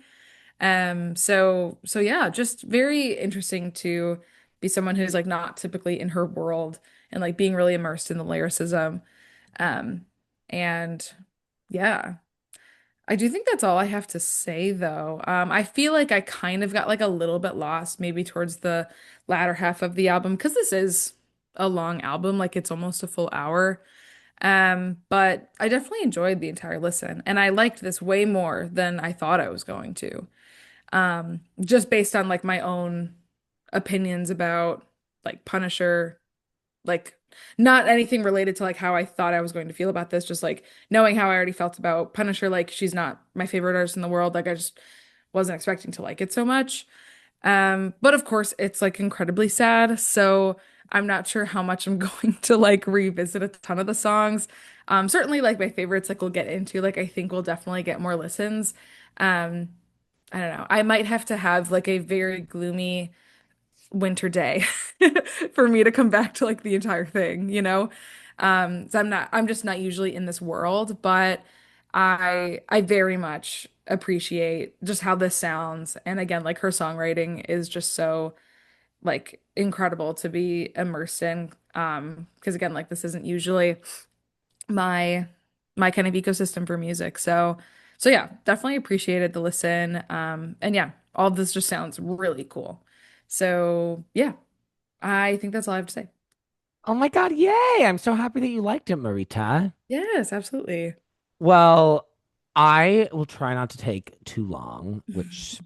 So yeah, just very interesting to be someone who's like not typically in her world and like being really immersed in the lyricism. Um, and yeah, I do think that's all I have to say though. I feel like I kind of got like a little bit lost maybe towards the latter half of the album because this is a long album, like it's almost a full hour. But I definitely enjoyed the entire listen and I liked this way more than I thought I was going to. Just based on like my own opinions about like Punisher, Like not anything related to like how I thought I was going to feel about this, just like knowing how I already felt about Punisher, like she's not my favorite artist in the world. Like I just wasn't expecting to like it so much. But of course it's like incredibly sad, so I'm not sure how much I'm going to like revisit a ton of the songs. Certainly like my favorites like we'll get into, like I think we'll definitely get more listens. Um, I don't know. I might have to have like a very gloomy winter day for me to come back to like the entire thing, you know? So I'm just not usually in this world, but I very much appreciate just how this sounds. And again, like her songwriting is just so like incredible to be immersed in. Because again, like this isn't usually my my kind of ecosystem for music. So yeah, definitely appreciated the listen. And yeah, all of this just sounds really cool. So yeah, I think that's all I have to say.
Oh my God, yay! I'm so happy that you liked it, Marita.
Yes, absolutely.
Well, I will try not to take too long, which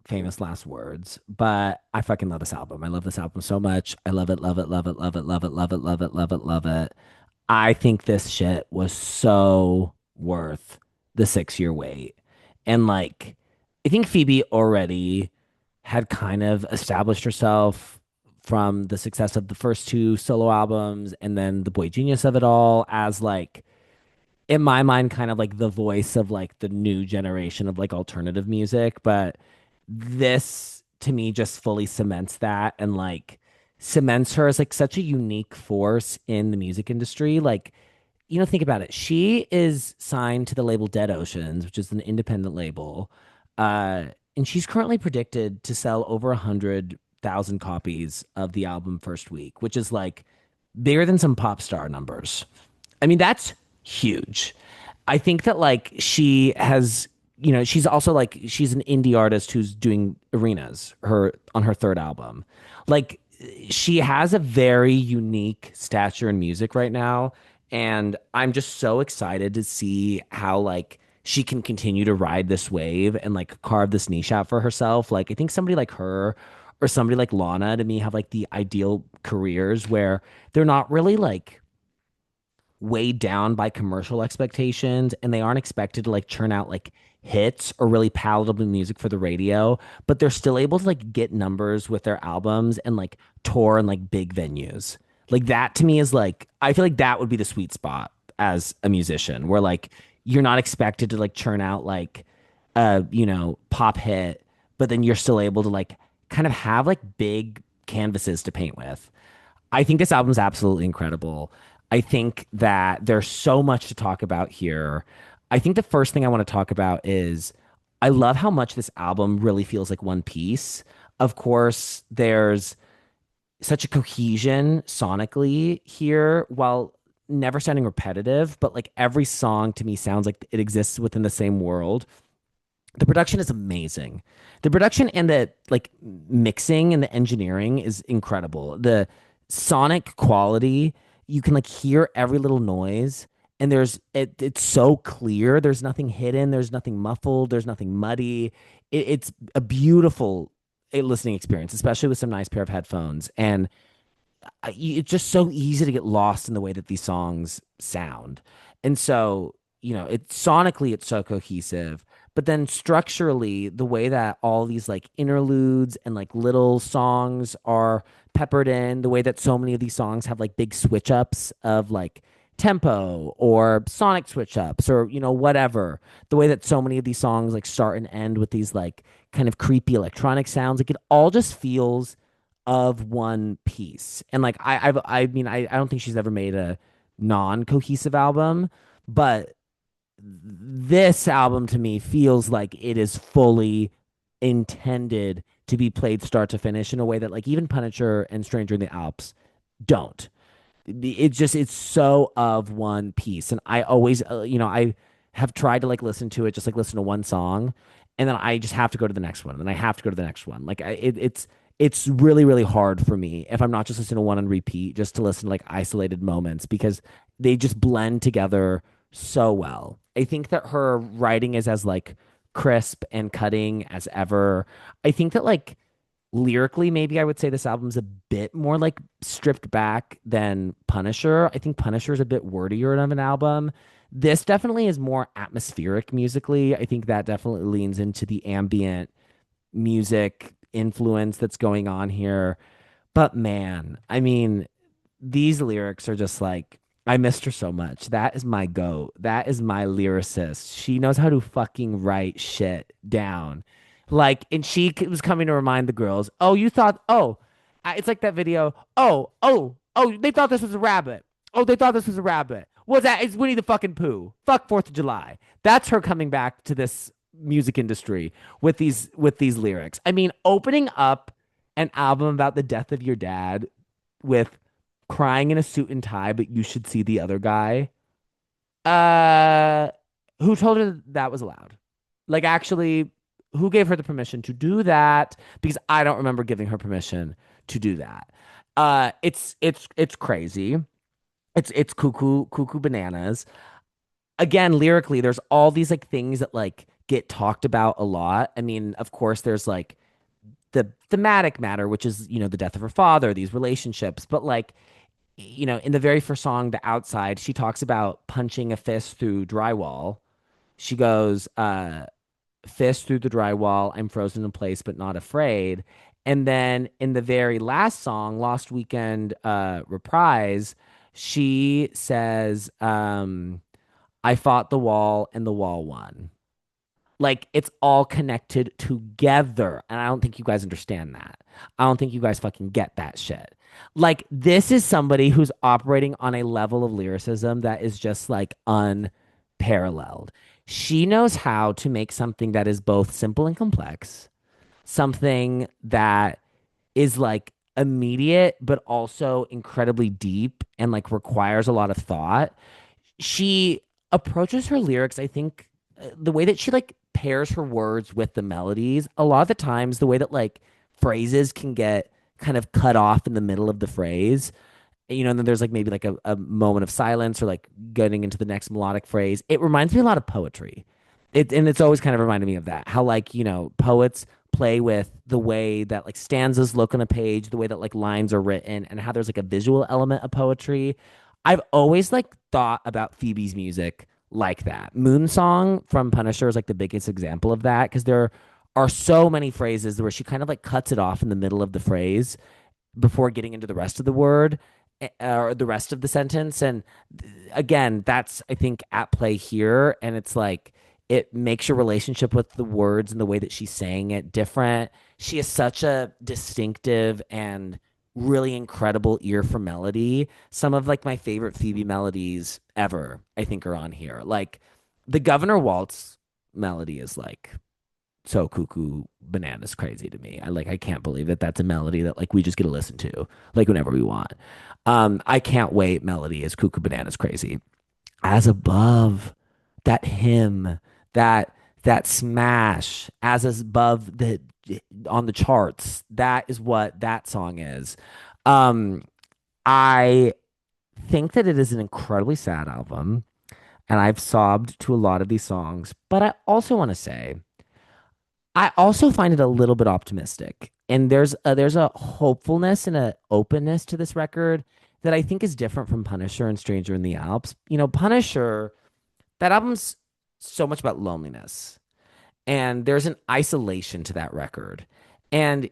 famous last words, but I fucking love this album. I love this album so much. I love it, love it, love it, love it, love it, love it, love it, love it, love it. I think this shit was so worth the 6 year wait. And like, I think Phoebe already had kind of established herself from the success of the first two solo albums and then the boy genius of it all as like in my mind kind of like the voice of like the new generation of like alternative music, but this to me just fully cements that and like cements her as like such a unique force in the music industry. Like, think about it. She is signed to the label Dead Oceans, which is an independent label. Uh, and she's currently predicted to sell over 100,000 copies of the album first week, which is like bigger than some pop star numbers. I mean, that's huge. I think that like she has, she's also like she's an indie artist who's doing arenas her on her third album. Like she has a very unique stature in music right now, and I'm just so excited to see how like she can continue to ride this wave and like carve this niche out for herself. Like I think somebody like her or somebody like Lana to me have like the ideal careers where they're not really like weighed down by commercial expectations and they aren't expected to like churn out like hits or really palatable music for the radio, but they're still able to like get numbers with their albums and like tour in like big venues. Like that to me is like I feel like that would be the sweet spot as a musician where like you're not expected to like churn out like pop hit, but then you're still able to like kind of have like big canvases to paint with. I think this album is absolutely incredible. I think that there's so much to talk about here. I think the first thing I want to talk about is I love how much this album really feels like one piece. Of course, there's such a cohesion sonically here while never sounding repetitive, but like every song to me sounds like it exists within the same world. The production is amazing. The production and the like mixing and the engineering is incredible. The sonic quality, you can like hear every little noise and it's so clear. There's nothing hidden, there's nothing muffled, there's nothing muddy. It's a beautiful listening experience, especially with some nice pair of headphones. And it's just so easy to get lost in the way that these songs sound. And so, sonically it's so cohesive, but then structurally, the way that all these like interludes and like little songs are peppered in, the way that so many of these songs have like big switch ups of like tempo or sonic switch ups or, whatever, the way that so many of these songs like start and end with these like kind of creepy electronic sounds, like it all just feels of one piece. And like I mean I don't think she's ever made a non-cohesive album, but this album to me feels like it is fully intended to be played start to finish in a way that like even Punisher and Stranger in the Alps don't. It's so of one piece, and I always I have tried to like listen to it, just like listen to one song, and then I just have to go to the next one, and then I have to go to the next one. Like it's really really hard for me if I'm not just listening to one on repeat, just to listen to like isolated moments because they just blend together so well. I think that her writing is as like crisp and cutting as ever. I think that like Lyrically, maybe I would say this album's a bit more like stripped back than Punisher. I think Punisher is a bit wordier of an album. This definitely is more atmospheric musically. I think that definitely leans into the ambient music influence that's going on here. But man, I mean, these lyrics are just like, I missed her so much. That is my goat. That is my lyricist. She knows how to fucking write shit down. Like, and was coming to remind the girls, oh, you thought, oh, it's like that video. Oh, they thought this was a rabbit. Oh, they thought this was a rabbit. Was that? It's Winnie the fucking Pooh. Fuck 4th of July. That's her coming back to this music industry with these lyrics. I mean, opening up an album about the death of your dad with crying in a suit and tie, but you should see the other guy. Uh, who told her that was allowed? Like, actually, who gave her the permission to do that? Because I don't remember giving her permission to do that. It's crazy. It's cuckoo bananas. Again, lyrically, there's all these like things that like get talked about a lot. I mean, of course, there's like the thematic matter, which is, the death of her father, these relationships. But like, in the very first song, The Outside, she talks about punching a fist through drywall. She goes, fist through the drywall, I'm frozen in place, but not afraid. And then in the very last song, Lost Weekend Reprise, she says, I fought the wall and the wall won. Like it's all connected together. And I don't think you guys understand that. I don't think you guys fucking get that shit. Like this is somebody who's operating on a level of lyricism that is just like unparalleled. She knows how to make something that is both simple and complex, something that is like immediate but also incredibly deep and like requires a lot of thought. She approaches her lyrics, I think, the way that she like pairs her words with the melodies. A lot of the times, the way that like phrases can get kind of cut off in the middle of the phrase, and then there's like maybe like a moment of silence or like getting into the next melodic phrase. It reminds me a lot of poetry. And it's always kind of reminded me of that. How like, poets play with the way that like stanzas look on a page, the way that like lines are written, and how there's like a visual element of poetry. I've always like thought about Phoebe's music like that. Moon Song from Punisher is like the biggest example of that because there are so many phrases where she kind of like cuts it off in the middle of the phrase before getting into the rest of the word or the rest of the sentence. And again, that's I think at play here. And it's like it makes your relationship with the words and the way that she's saying it different. She has such a distinctive and really incredible ear for melody. Some of like my favorite Phoebe melodies ever, I think, are on here. Like the Governor Waltz melody is like so cuckoo bananas crazy to me. I can't believe that that's a melody that like we just get to listen to like whenever we want. I can't wait melody is cuckoo bananas crazy. As above, that hymn, that smash, as above the on the charts. That is what that song is. Um, I think that it is an incredibly sad album, and I've sobbed to a lot of these songs. But I also want to say I also find it a little bit optimistic. And there's a hopefulness and a openness to this record that I think is different from Punisher and Stranger in the Alps. Punisher, that album's so much about loneliness. And there's an isolation to that record. And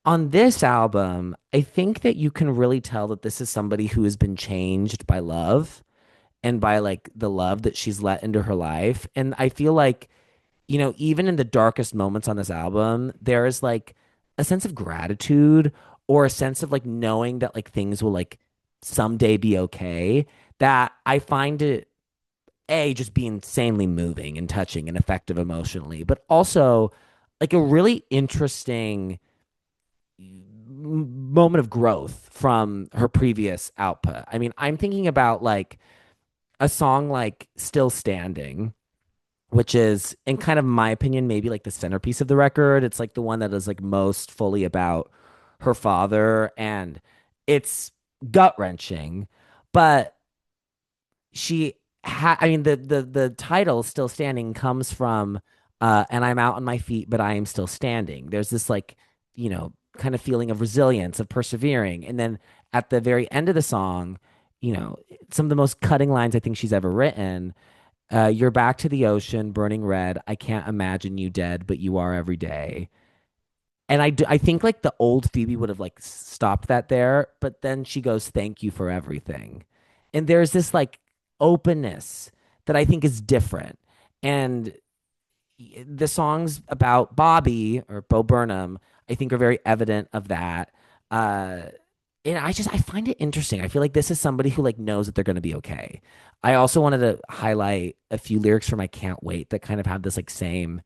on this album, I think that you can really tell that this is somebody who has been changed by love and by like the love that she's let into her life. And I feel like even in the darkest moments on this album, there is like a sense of gratitude or a sense of like knowing that like things will like someday be okay. That I find it just be insanely moving and touching and effective emotionally, but also like a really interesting moment of growth from her previous output. I mean, I'm thinking about like a song like Still Standing, which is, in kind of my opinion, maybe like the centerpiece of the record. It's like the one that is like most fully about her father, and it's gut wrenching. But I mean, the title "Still Standing" comes from, and I'm out on my feet, but I am still standing. There's this like kind of feeling of resilience, of persevering. And then at the very end of the song, you know, some of the most cutting lines I think she's ever written. You're back to the ocean, burning red. I can't imagine you dead, but you are every day. And I think like the old Phoebe would have like stopped that there, but then she goes, "Thank you for everything." And there's this like openness that I think is different. And the songs about Bobby or Bo Burnham, I think, are very evident of that. Uh, and I find it interesting. I feel like this is somebody who like knows that they're going to be okay. I also wanted to highlight a few lyrics from I Can't Wait that kind of have this like same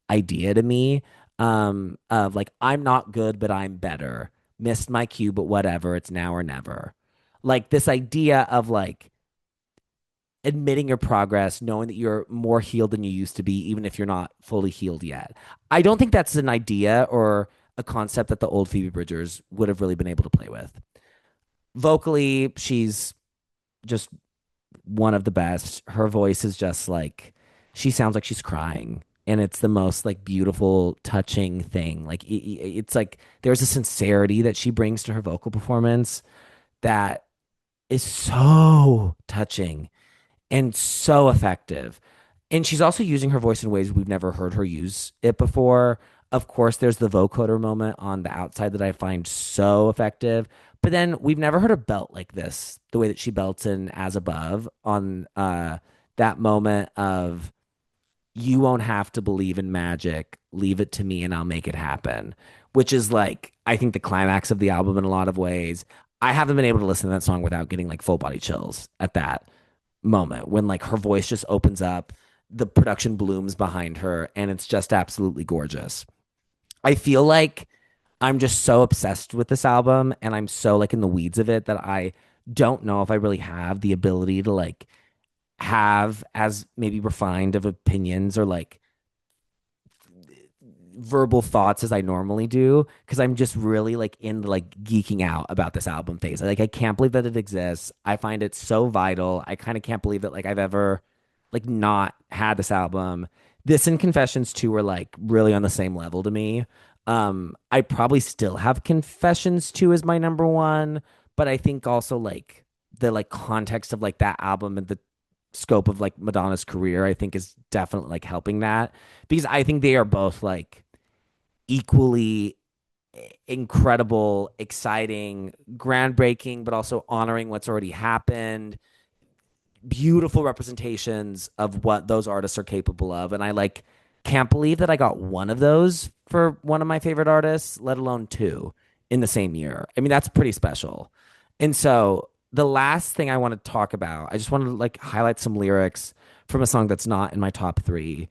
idea to me, of like I'm not good but I'm better. Missed my cue but whatever, it's now or never. Like this idea of like admitting your progress, knowing that you're more healed than you used to be, even if you're not fully healed yet. I don't think that's an idea or a concept that the old Phoebe Bridgers would have really been able to play with. Vocally, she's just one of the best. Her voice is just like, she sounds like she's crying. And it's the most like beautiful, touching thing. Like it's like there's a sincerity that she brings to her vocal performance that is so touching and so effective. And she's also using her voice in ways we've never heard her use it before. Of course, there's the vocoder moment on the outside that I find so effective. But then we've never heard her belt like this, the way that she belts in As Above on that moment of you won't have to believe in magic, leave it to me and I'll make it happen, which is like, I think the climax of the album in a lot of ways. I haven't been able to listen to that song without getting like full body chills at that moment when like her voice just opens up, the production blooms behind her, and it's just absolutely gorgeous. I feel like I'm just so obsessed with this album and I'm so like in the weeds of it that I don't know if I really have the ability to like have as maybe refined of opinions or like verbal thoughts as I normally do because I'm just really like in the like geeking out about this album phase. Like I can't believe that it exists. I find it so vital. I kind of can't believe that like I've ever like not had this album. This and Confessions 2 were like really on the same level to me. I probably still have Confessions 2 as my number one, but I think also like the like context of like that album and the scope of like Madonna's career, I think is definitely like helping that because I think they are both like equally incredible, exciting, groundbreaking, but also honoring what's already happened. Beautiful representations of what those artists are capable of. And I like can't believe that I got one of those for one of my favorite artists, let alone two in the same year. I mean, that's pretty special. And so the last thing I want to talk about, I just want to like highlight some lyrics from a song that's not in my top three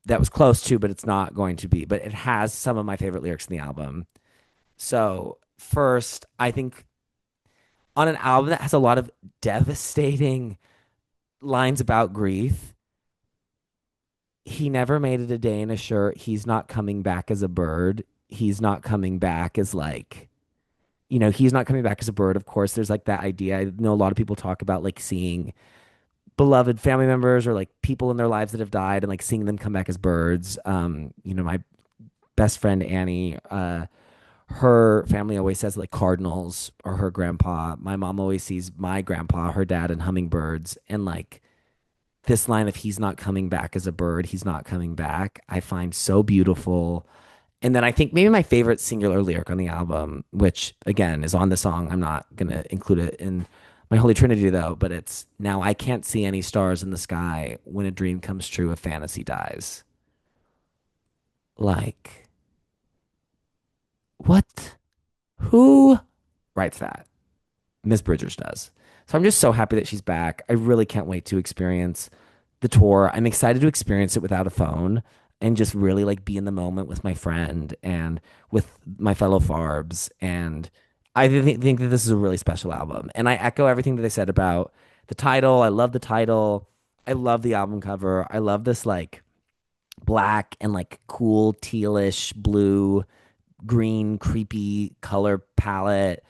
that was close to, but it's not going to be. But it has some of my favorite lyrics in the album. So first, I think on an album that has a lot of devastating lines about grief, he never made it a day in a shirt. He's not coming back as a bird. He's not coming back as like, he's not coming back as a bird. Of course, there's like that idea. I know a lot of people talk about like seeing beloved family members or like people in their lives that have died and like seeing them come back as birds. My best friend Annie, her family always says like cardinals or her grandpa. My mom always sees my grandpa, her dad, and hummingbirds. And like this line of he's not coming back as a bird, he's not coming back, I find so beautiful. And then I think maybe my favorite singular lyric on the album, which again is on the song, I'm not gonna include it in my Holy Trinity though, but it's now I can't see any stars in the sky when a dream comes true, a fantasy dies. Like, what? Who writes that? Miss Bridgers does. So I'm just so happy that she's back. I really can't wait to experience the tour. I'm excited to experience it without a phone and just really like be in the moment with my friend and with my fellow Farbs. And I think that this is a really special album. And I echo everything that they said about the title. I love the title. I love the album cover. I love this like black and like cool tealish blue, green, creepy color palette.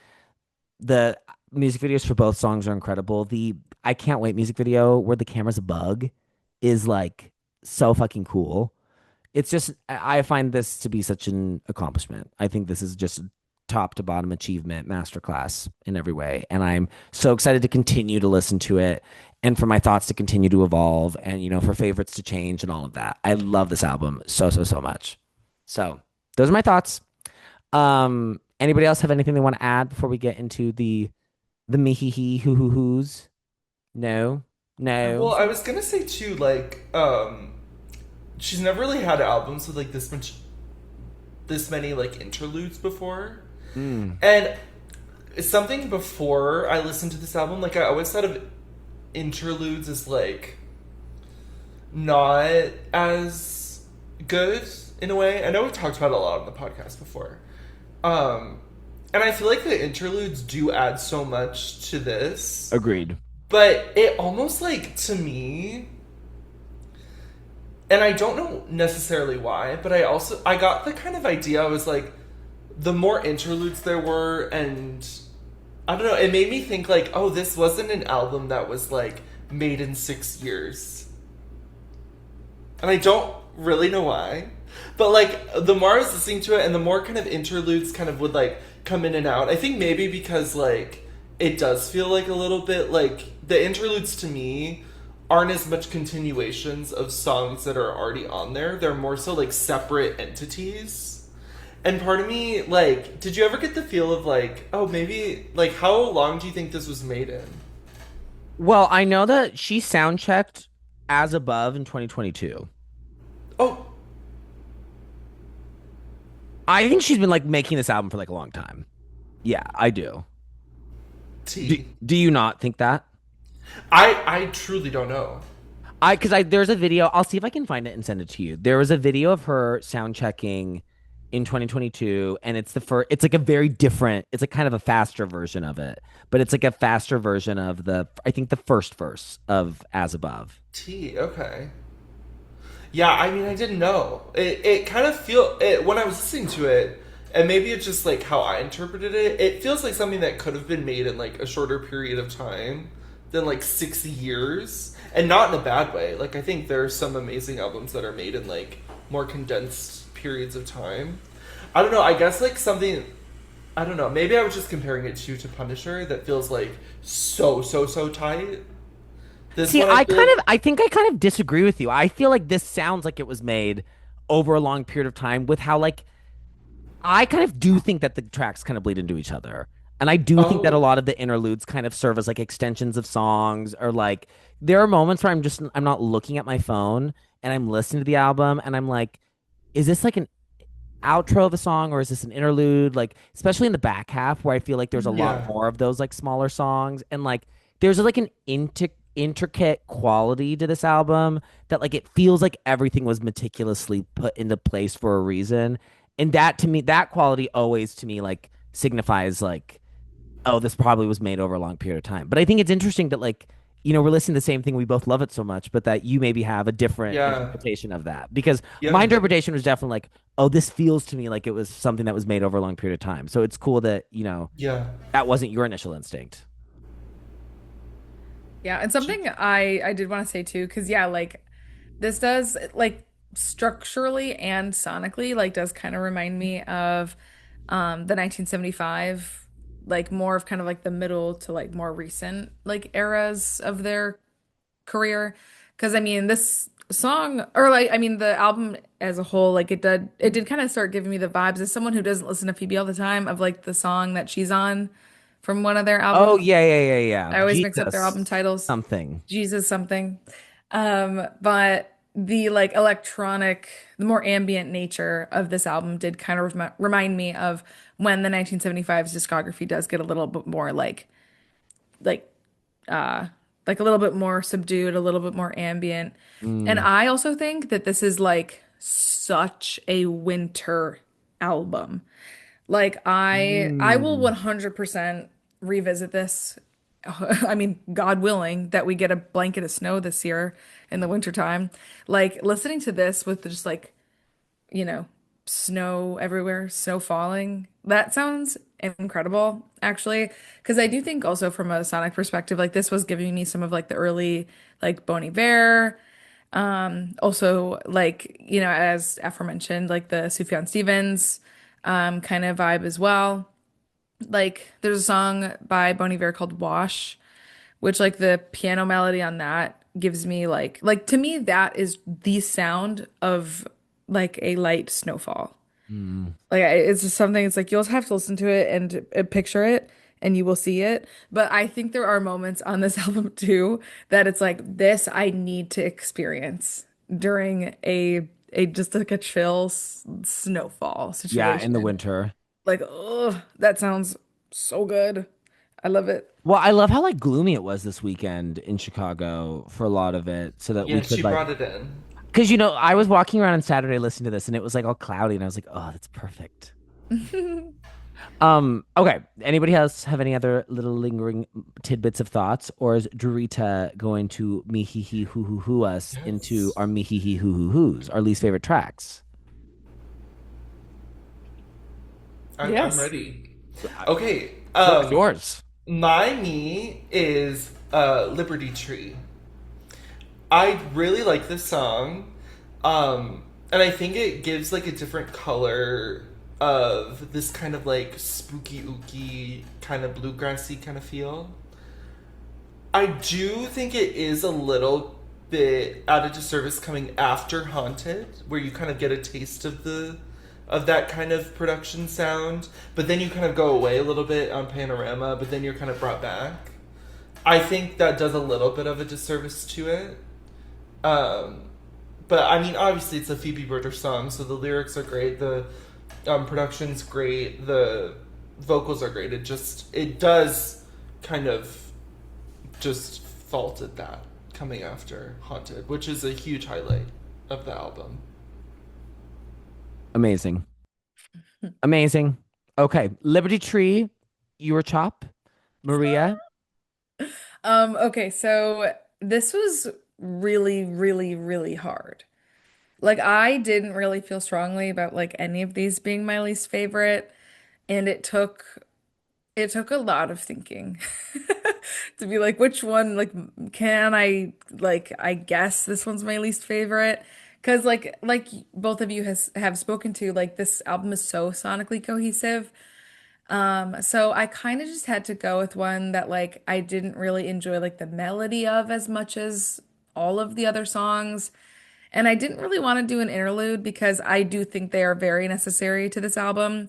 The music videos for both songs are incredible. The I Can't Wait music video where the camera's a bug is like so fucking cool. it's just I find this to be such an accomplishment. I think this is just top to bottom achievement, masterclass in every way. And I'm so excited to continue to listen to it and for my thoughts to continue to evolve and, for favorites to change and all of that. I love this album so, so, so much. So those are my thoughts. Anybody else have anything they want to add before we get into the me hee hee hoo hoo hoos? No,
Well,
no.
I was gonna say too, like, she's never really had albums with like this many like interludes before.
Mm,
And something before I listened to this album, like I always thought of interludes as like not as good in a way. I know we've talked about it a lot on the podcast before. Um, and I feel like the interludes do add so much to this,
agreed.
but it almost like to me, and I don't know necessarily why, but I got the kind of idea I was like the more interludes there were, and I don't know, it made me think like, oh, this wasn't an album that was like made in 6 years. And I don't really know why. But like the more I was listening to it and the more kind of interludes kind of would like come in and out. I think maybe because like it does feel like a little bit like the interludes to me aren't as much continuations of songs that are already on there. They're more so like separate entities. And part of me, like, did you ever get the feel of like, oh, maybe, like, how long do you think this was made in?
Well, I know that she sound checked as above in 2022.
Oh,
I think she's been like making this album for like a long time. Yeah, I do. Do,
T.
do you not think that?
I truly don't know.
There's a video. I'll see if I can find it and send it to you. There was a video of her sound checking in 2022, and it's the first. It's like a very different. It's like kind of a faster version of it, but it's like a faster version of I think the first verse of As Above.
T. Okay. Yeah, I mean, I didn't know. It kind of feel it when I was listening to it, and maybe it's just like how I interpreted it. It feels like something that could have been made in like a shorter period of time than like 6 years, and not in a bad way. Like I think there are some amazing albums that are made in like more condensed periods of time. I don't know. I guess like something. I don't know. Maybe I was just comparing it to Punisher that feels like so tight. This
See,
one I feel like
I think I kind of disagree with you. I feel like this sounds like it was made over a long period of time with how like I kind of do think that the tracks kind of bleed into each other. And I do think that a
oh
lot of the interludes kind of serve as like extensions of songs or like there are moments where I'm not looking at my phone and I'm listening to the album and I'm like, is this like an outro of a song or is this an interlude? Like, especially in the back half where I feel like there's a lot
yeah.
more of those like smaller songs and like there's like an intricate quality to this album that like it feels like everything was meticulously put into place for a reason. And that to me, that quality always to me like signifies like, oh, this probably was made over a long period of time. But I think it's interesting that like, we're listening to the same thing. We both love it so much, but that you maybe have a different
Yeah.
interpretation of that. Because my
Yeah.
interpretation was definitely like, oh, this feels to me like it was something that was made over a long period of time. So it's cool that,
Yeah.
that wasn't your initial instinct.
Yeah, and something I did want to say too, because yeah, like this does like structurally and sonically like does kind of remind me of the 1975, like more of kind of like the middle to like more recent like eras of their career. Because I mean this song or like I mean the album as a whole, like it did kind of start giving me the vibes as someone who doesn't listen to Phoebe all the time of like the song that she's on from one of their
Oh,
albums.
yeah.
I always mix up their album
Jesus.
titles.
Something.
Jesus something. But the like electronic, the more ambient nature of this album did kind of remind me of when the 1975's discography does get a little bit more like uh like a little bit more subdued, a little bit more ambient. And
Mm.
I also think that this is like such a winter album. Like I will
Mm.
100% revisit this. I mean, God willing that we get a blanket of snow this year in the wintertime. Like listening to this with just like, you know, snow everywhere, snow falling. That sounds incredible, actually. Because I do think also from a sonic perspective, like this was giving me some of like the early like Bon Iver, Also, like, as aforementioned, like the Sufjan Stevens kind of vibe as well. Like, there's a song by Bon Iver called Wash, which like the piano melody on that gives me like to me that is the sound of like a light snowfall.
Mm.
Like it's just something, it's like you'll have to listen to it and picture it and you will see it. But I think there are moments on this album too that it's like this I need to experience during a just like a chill snowfall
Yeah, in the
situation.
winter.
Like, oh, that sounds so good. I love it.
Well, I love how like gloomy it was this weekend in Chicago for a lot of it, so that we
Yeah,
could
she
like,
brought it in.
because I was walking around on Saturday listening to this, and it was like all cloudy, and I was like, oh, that's perfect. Okay. Anybody else have any other little lingering tidbits of thoughts, or is Dorita going to me hee hee hoo hoo hoo us into
Yes.
our me hee hee hoo hoo hoos, our least favorite tracks?
I'm
Yes.
ready. Okay.
Floor is yours.
My me is Liberty Tree. I really like this song. And I think it gives like a different color of this kind of like spooky ooky kind of bluegrassy kind of feel. I do think it is a little bit out of disservice coming after Haunted, where you kind of get a taste of that kind of production sound, but then you kind of go away a little bit on Panorama, but then you're kind of brought back. I think that does a little bit of a disservice to it. Um, but I mean, obviously, it's a Phoebe Bridgers song, so the lyrics are great, the production's great, the vocals are great. It does kind of just fault at that coming after Haunted, which is a huge highlight of the album.
Amazing. Amazing. Okay. Liberty Tree, your chop. Maria.
Okay, so this was really, really, really hard. Like I didn't really feel strongly about like any of these being my least favorite, and it took a lot of thinking to be like which one like can I like I guess this one's my least favorite. Because like both of you have spoken to, like this album is so sonically cohesive. So I kind of just had to go with one that like I didn't really enjoy like the melody of as much as all of the other songs. And I didn't really want to do an interlude because I do think they are very necessary to this album.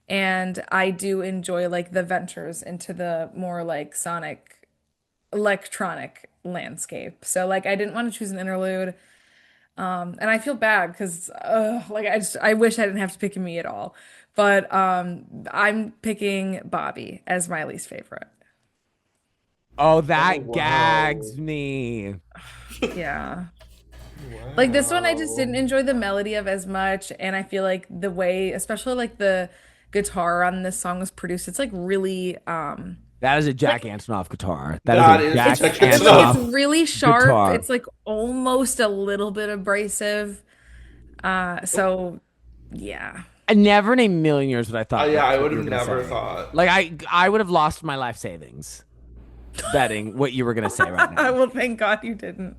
And I do enjoy like the ventures into the more like sonic electronic landscape. So like I didn't want to choose an interlude. And I feel bad because like I wish I didn't have to pick me at all. But I'm picking Bobby as my least favorite.
Oh,
Oh,
that
wow.
gags me.
Yeah. Like this one I just
Wow.
didn't enjoy the melody of as much, and I feel like the way, especially like the guitar on this song was produced, it's like really
That is a
like
Jack Antonoff guitar. That is a
That is
Jack
Jack
it's
Antonoff.
Antonoff
really sharp.
guitar.
It's like almost a little bit abrasive. So yeah.
I never in a million years would I thought
Yeah,
that's
I
what
would
you were
have
gonna
never
say.
thought.
Like I would have lost my life savings betting what you were gonna say right now.
Well, thank God you didn't.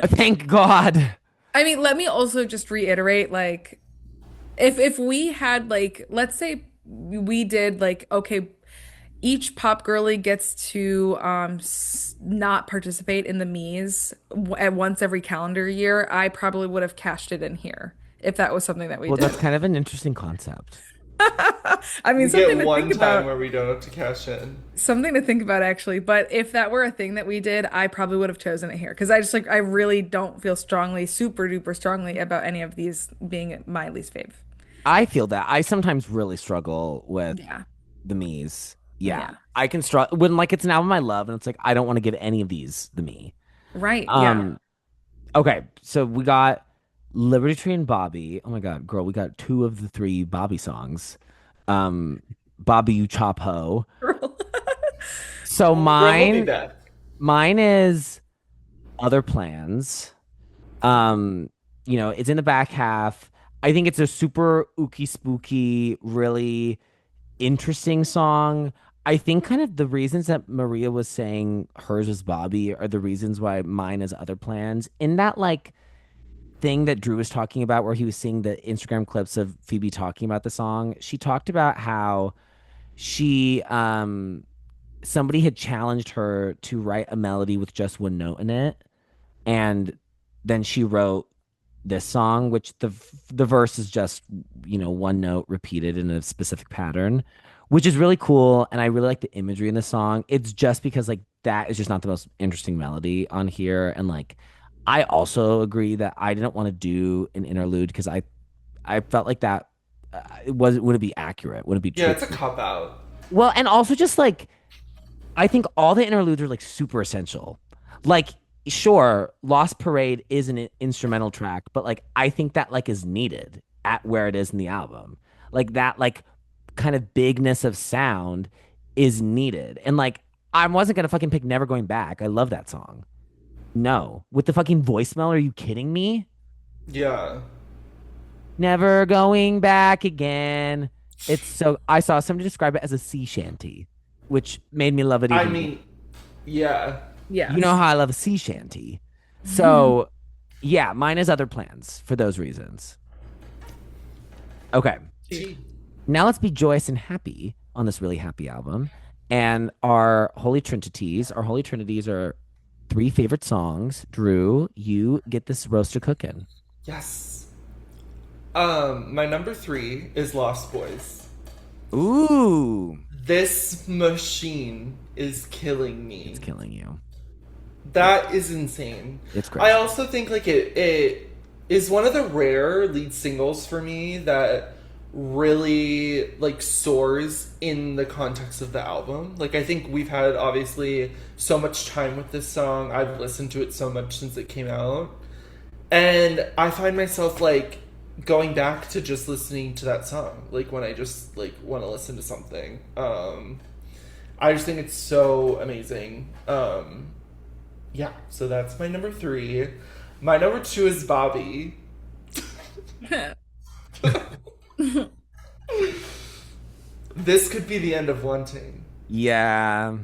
Thank God.
I mean, let me also just reiterate, like, if we had like, let's say we did like, okay, each pop girly gets to not participate in the Mies at once every calendar year, I probably would have cashed it in here if that was something that we
Well, that's
did.
kind of an interesting concept.
I mean,
We
something
get
to think
one time
about.
where we don't have to cash in.
Something to think about actually, but if that were a thing that we did, I probably would have chosen it here because I just like I really don't feel strongly, super duper strongly about any of these being my least fave.
I feel that. I sometimes really struggle with
Yeah.
the me's. Yeah.
Yeah.
I can struggle when like it's an album I love and it's like I don't want to give any of these the me.
Right. Yeah.
Um, okay, so we got Liberty Tree and Bobby. Oh my God, girl, we got two of the three Bobby songs. Um, Bobby You Chop Ho. So
Girl, he'll be
mine
back.
mine is Other Plans. Um, it's in the back half. I think it's a super ooky spooky, really interesting song. I think kind of the reasons that Maria was saying hers was Bobby are the reasons why mine is Other Plans. In that, like, thing that Drew was talking about where he was seeing the Instagram clips of Phoebe talking about the song, she talked about how she somebody had challenged her to write a melody with just one note in it, and then she wrote this song, which the verse is just, one note repeated in a specific pattern, which is really cool. And I really like the imagery in the song. It's just because like that is just not the most interesting melody on here. And like I also agree that I didn't want to do an interlude because I felt like that it wouldn't be accurate, wouldn't be
Yeah,
true.
it's a cop out.
Well, and also just like I think all the interludes are like super essential. Like, sure, Lost Parade is an instrumental track, but like I think that like is needed at where it is in the album. Like that like kind of bigness of sound is needed. And like I wasn't gonna fucking pick Never Going Back. I love that song. No. With the fucking voicemail, are you kidding me?
Yeah.
Never going back again. It's so I saw somebody describe it as a sea shanty, which made me love it
I
even more.
mean, yeah.
You know
Yes.
how I love a sea shanty. So, yeah, mine is Other Plans for those reasons. Okay.
Gee.
Now let's be joyous and happy on this really happy album. And our Holy Trinities are three favorite songs. Drew, you get this roaster cooking.
Yes. My number 3 is Lost Boys.
Ooh,
This machine is killing me.
it's killing you.
That is insane.
It's great.
I also think like it is one of the rare lead singles for me that really like soars in the context of the album. Like I think we've had obviously so much time with this song. I've listened to it so much since it came out. And I find myself like going back to just listening to that song like when I just like want to listen to something. I just think it's so amazing. Yeah, so that's my number 3. My number 2 is Bobby. This could be the end of Wanting.
Yeah.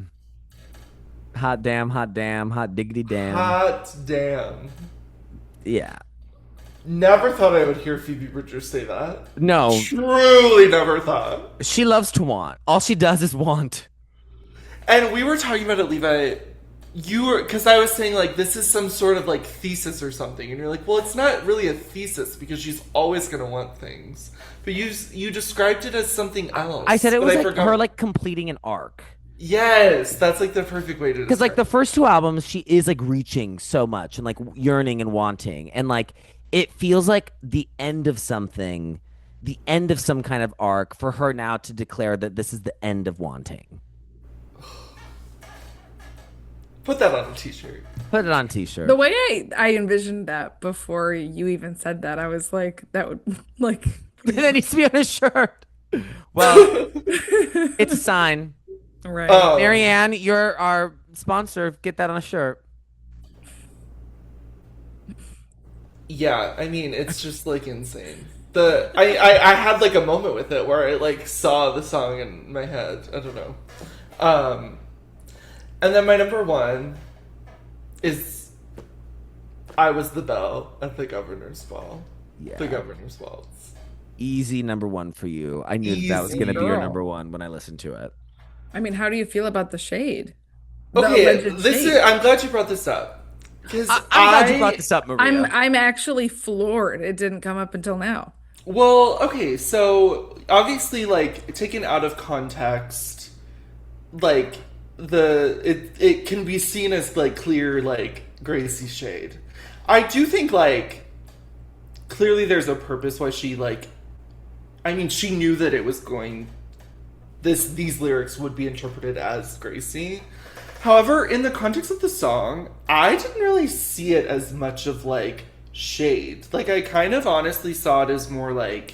Hot damn, hot diggity damn.
Hot damn.
Yeah.
Never thought I would hear Phoebe Bridgers say that.
No,
Truly never thought.
she loves to want. All she does is want.
And we were talking about it, Levi. You were, because I was saying, like, this is some sort of, like, thesis or something. And you're like, well, it's not really a thesis because she's always going to want things. But you described it as something else.
I said it
But
was
I
like
forgot.
her like completing an arc.
Yes, that's, like, the perfect way to
Because like
describe
the
it.
first two albums, she is like reaching so much and like yearning and wanting. And like it feels like the end of something, the end of some kind of arc for her now to declare that this is the end of wanting.
Put that on a t-shirt.
Put it on t-shirt.
The way I envisioned that before you even said that, I was like, that would like
That needs to be on a shirt. Well, it's a sign.
right.
Marianne, you're our sponsor. Get that on a shirt.
Yeah, I mean, it's just like insane. I had like a moment with it where I like saw the song in my head. I don't know. And then my number 1 is I Was the Belle at the Governor's Ball.
Yeah.
The Governor's Balls.
Easy number one for you. I knew that was going to be your
Girl.
number one when I listened to it.
I mean, how do you feel about the shade? The
Okay,
alleged shade.
I'm glad you brought this up. Because
I'm glad you brought this up, Maria.
I'm actually floored. It didn't come up until now.
Well, okay, so obviously, like, taken out of context, like, it can be seen as, like, clear, like, Gracie shade. I do think, like, clearly there's a purpose why she, like, I mean, she knew that it was going, these lyrics would be interpreted as Gracie. However, in the context of the song, I didn't really see it as much of, like, shade. Like, I kind of honestly saw it as more like,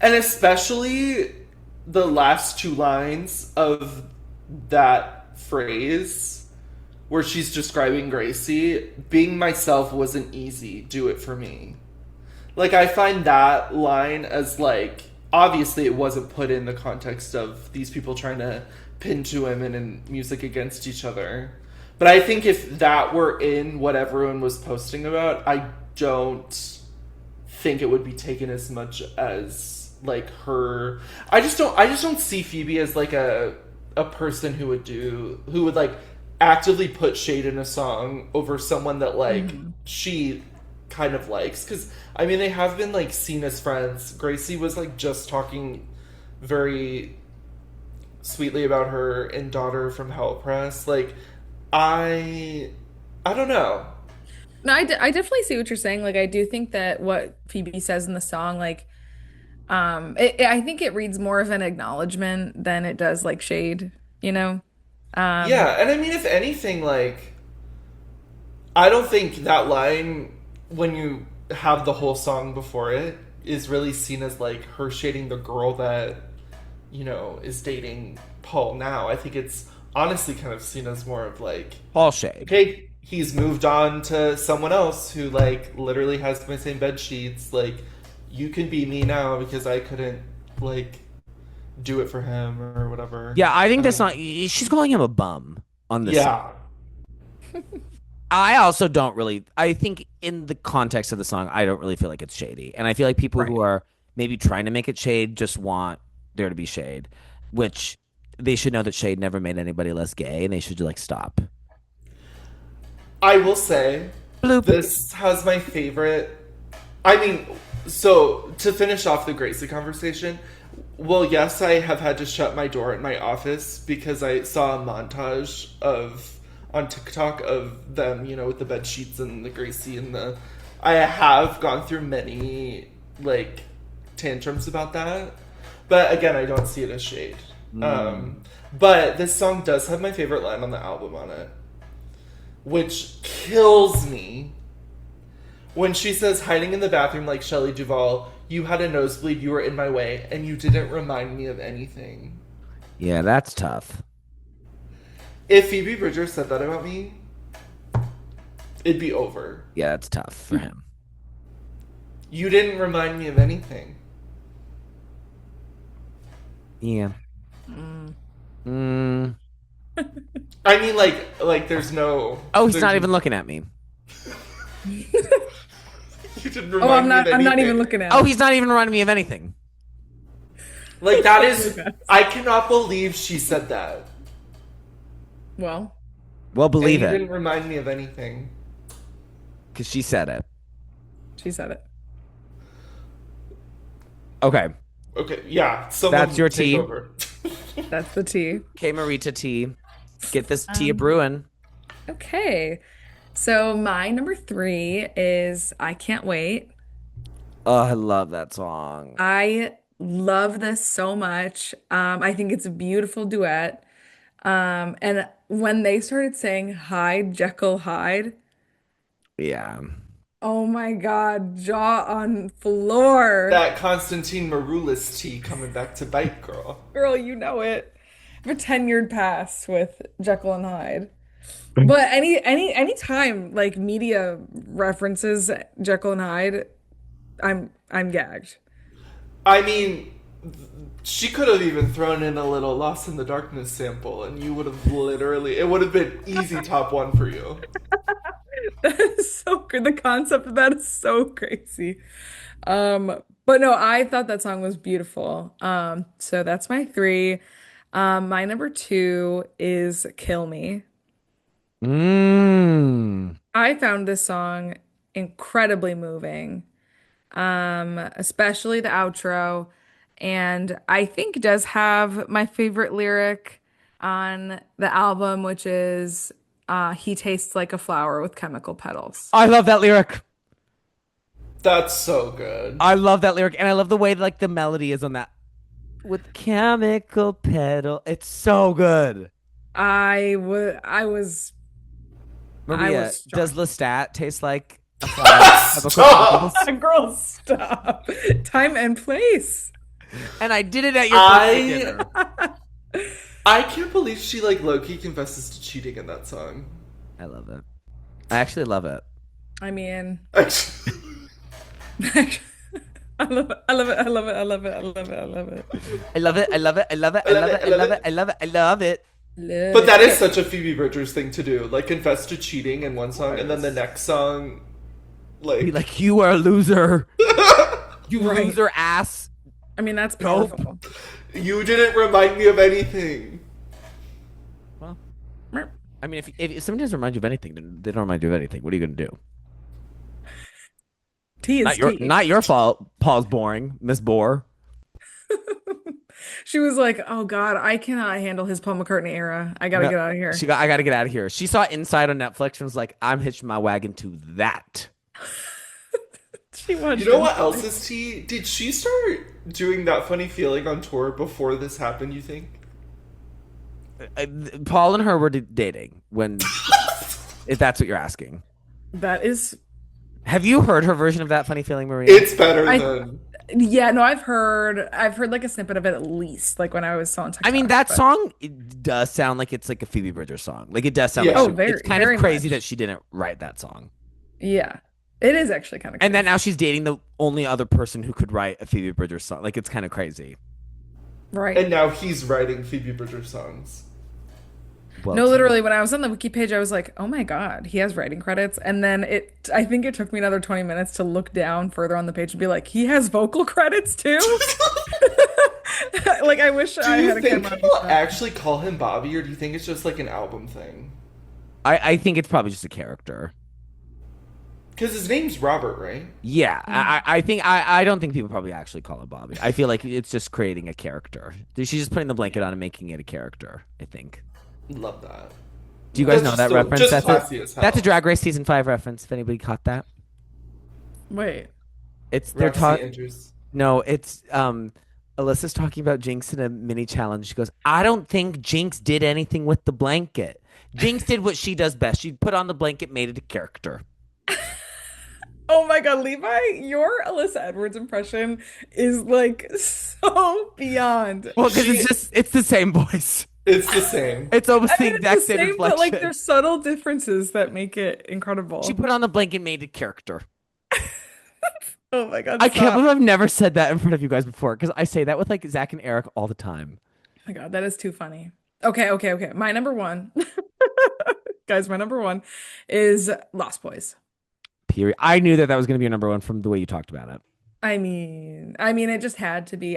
and especially the last 2 lines of that phrase where she's describing Gracie, being myself wasn't easy, do it for me. Like, I find that line as, like, obviously it wasn't put in the context of these people trying to pin to women and music against each other. But I think if that were in what everyone was posting about, I don't think it would be taken as much as like her. I just don't see Phoebe as like a person who would like actively put shade in a song over someone that like she kind of likes, because I mean they have been like seen as friends. Gracie was like just talking very sweetly about her in Daughter from Hell Press. Like I don't know.
No, I definitely see what you're saying. Like, I do think that what Phoebe says in the song, like, I think it reads more of an acknowledgement than it does like shade, you know? Um,
Yeah, and I mean if anything, like I don't think that line, when you have the whole song before it, is really seen as like her shading the girl that, is dating Paul now. I think it's honestly kind of seen as more of like,
Paul shade.
okay, he's moved on to someone else who like literally has my same bed sheets. Like, you can be me now because I couldn't like do it for him or whatever.
Yeah, I think that's not. She's calling him a bum on this song.
Yeah.
I also don't really. I think in the context of the song, I don't really feel like it's shady, and I feel like people
right.
who are maybe trying to make it shade just want there to be shade, which they should know that shade never made anybody less gay, and they should like stop.
I will say,
Bloop.
this has my favorite. I mean, so to finish off the Gracie conversation, well, yes, I have had to shut my door at my office because I saw a montage of on TikTok of them, with the bed sheets and the Gracie and the. I have gone through many like tantrums about that, but again, I don't see it as shade. But this song does have my favorite line on the album on it, which kills me. When she says, hiding in the bathroom like Shelley Duvall, you had a nosebleed, you were in my way, and you didn't remind me of anything.
Yeah, that's tough.
If Phoebe Bridgers said that about me, it'd be over.
Yeah, that's tough for him.
You didn't remind me of anything.
Yeah. Mm.
I mean, like there's no.
Oh, he's
there's,
not even looking at me.
You didn't
Oh,
remind me of anything.
I'm not even looking at
Oh,
it.
he's not even reminding me of anything.
Like, that is. I cannot believe she said that.
Well,
Well, believe
and you
it,
didn't remind me of anything.
because she said it.
she said it.
Okay,
Okay, yeah. Someone
That's your
take
tea.
over.
That's the tea.
K Marita tea. Get this tea brewing.
Okay. So my number three is I Can't Wait.
Oh, I love that song.
I love this so much. I think it's a beautiful duet. And when they started saying Hyde, Jekyll, Hyde,
Yeah.
oh my God, jaw on floor.
That Constantine Maroulis tea coming back to bite, girl.
Girl, you know it. I have a tenured past with Jekyll and Hyde. But any time like media references Jekyll and Hyde, I'm gagged.
I mean, she could have even thrown in a little Lost in the Darkness sample, and you would have literally. It would have been easy top one for you.
That is so good. The concept of that is so crazy. But no, I thought that song was beautiful. So that's my three. My number two is Kill Me.
Mmm.
I found this song incredibly moving, especially the outro, and I think does have my favorite lyric on the album, which is he tastes like a flower with chemical petals.
I love that lyric.
That's so good.
I love that lyric, and I love the way like the melody is on that with chemical pedal. It's so good.
I
Maria,
was
does
shocked.
Lestat taste like a flower? Chemical
Stop!
pedals?
Girl, stop. Time and place.
And I did it at your birthday
I
dinner.
I can't believe she like low-key confesses to cheating in that song.
I love it. I actually love it.
I mean,
I
I love it. I love it. I love it. I love it. I love it. I love it.
I love it. I love it. I love it. I love it. I love it. I love it. I love it.
Love
But that
it.
is such a Phoebe Bridgers thing to do. Like confess to cheating in one song, and then the next song
Be
Like,
like, you are a loser. You
Right.
loser ass.
I mean, that's
Nope.
powerful.
you didn't remind me of anything.
Well,
Merp.
I mean, if somebody doesn't remind you of anything, then they don't remind you of anything. What are you gonna do?
Tea is tea.
Not your fault. Paul's boring, Miss Bore.
She was like, "Oh God, I cannot handle his Paul McCartney era. I gotta
No,
get out of here."
I got to get out of here. She saw Inside on Netflix and was like, I'm hitching my wagon to that.
She
You
watched
know
him.
what else is tea? Did she start doing that funny feeling on tour before this happened, you think?
Uh, Paul and her were dating when, if that's what you're asking.
That is,
Have you heard her version of that funny feeling, Maria?
It's better
I
than.
yeah, no, I've heard like a snippet of it at least, like when I was on
I mean,
TikTok.
that
But
song it does sound like it's like a Phoebe Bridgers song. Like it does sound like
Yeah.
oh,
it's
very,
kind of
very
crazy
much.
that she didn't write that song.
Yeah, it is actually kind of
And then
crazy.
now she's dating the only other person who could write a Phoebe Bridgers song. Like it's kind of crazy.
Right.
And now he's writing Phoebe Bridgers songs.
Well,
No, literally, when I was on the wiki page, I was like, "Oh my God, he has writing credits." And then I think it took me another 20 minutes to look down further on the page and be like, "He has vocal credits too?" Like, I wish
Do
I
you
had a
think
camera.
people actually call him Bobby, or do you think it's just like an album thing?
I think it's probably just a character.
Because his name's Robert, right?
Yeah, I think I don't think people probably actually call it Bobby. I feel like it's just creating a character. She's just putting the blanket on and making it a character, I think.
Love that.
Do you guys
That's
know
just
that
so,
reference?
just classy as hell.
That's a Drag Race season 5 reference. If anybody caught that,
Wait.
it's they're
Roxy
talking.
Andrews.
No, it's Alyssa's talking about Jinx in a mini challenge. She goes, "I don't think Jinx did anything with the blanket. Jinx did what she does best. She put on the blanket, made it a character."
Oh my God, Levi, your Alyssa Edwards impression is like so beyond.
Well, because
She,
it's the same voice.
it's the same.
It's almost
I
the
mean, it's
exact
the
same
same, but like
inflection.
there's subtle differences that make it
She
incredible.
put on the blanket, made it character.
Oh my God,
I can't
stop.
believe I've never said that in front of you guys before because I say that with like Zach and Eric all the time.
Oh my God, that is too funny. Okay, okay, okay. My number one, guys, my number one is Lost Boys.
Period. I knew that was going to be your number one from the way you talked about it.
I mean, it just had to be.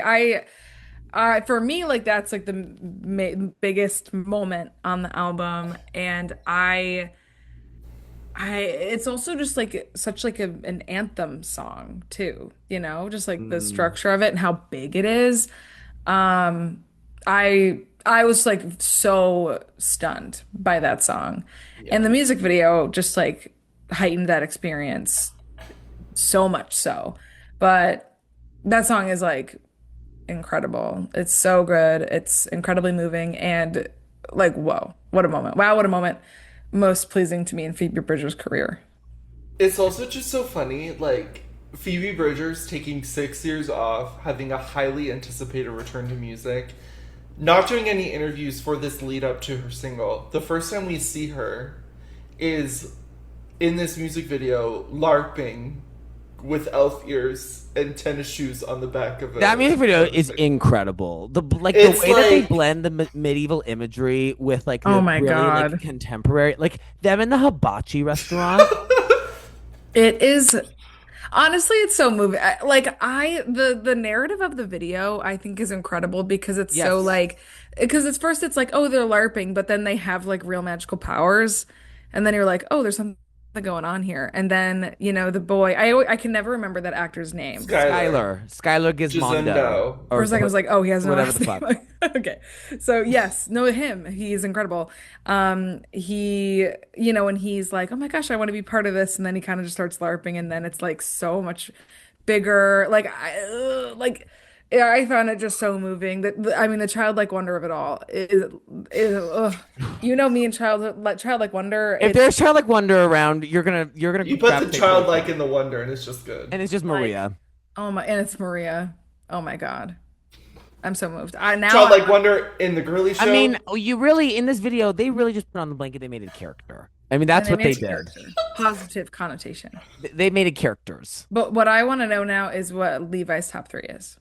For me, like that's like the biggest moment on the album, and it's also just like such like an anthem song too, just like the
Mm,
structure of it and how big it is. Um, I was like so stunned by that song, and
Yeah.
the music video just like heightened that experience so much so. But that song is like incredible. It's so good. It's incredibly moving and like whoa, what a moment. Wow, what a moment. Most pleasing to me in Phoebe Bridgers' career.
It's also just so funny, like Phoebe Bridgers taking 6 years off, having a highly anticipated return to music, not doing any interviews for this lead up to her single. The first time we see her is in this music video, LARPing with elf ears and tennis shoes on the back of
that
a
music video is
motorcycle.
incredible. The
It's
way that they
like
blend the medieval imagery with like
Oh
the
my
really like
God.
contemporary, like them in the hibachi restaurant.
It is honestly it's so moving. The narrative of the video I think is incredible because it's so
Yes.
like because at first it's like oh they're LARPing but then they have like real magical powers and then you're like oh there's something going on here and then the boy I can never remember that actor's name.
Skylar.
Skylar Gizmondo,
Gisendo.
For a second, I was like, "Oh, he has no
whatever
last
the
name."
fuck.
Okay, so yes, no, him. He's incredible. He, when he's like, "Oh my gosh, I want to be part of this," and then he kind of just starts LARPing, and then it's like so much bigger. Yeah, I found it just so moving. I mean, the childlike wonder of it all ugh. Me and childlike wonder.
If there's Charlotte Wonder around, you're gonna
You put the
gravitate towards
childlike
it.
in the wonder, and it's just good.
And it's just
like,
Maria.
oh my, and it's Maria. Oh my God, I'm so moved. I now
Childlike wonder in the girly
I
show.
mean, you really in this video, they really just put on the blanket. They made it a character. I mean,
and
that's
they
what they
made a
did.
character. Positive connotation.
They made it characters.
But what I want to know now is what Levi's top three is.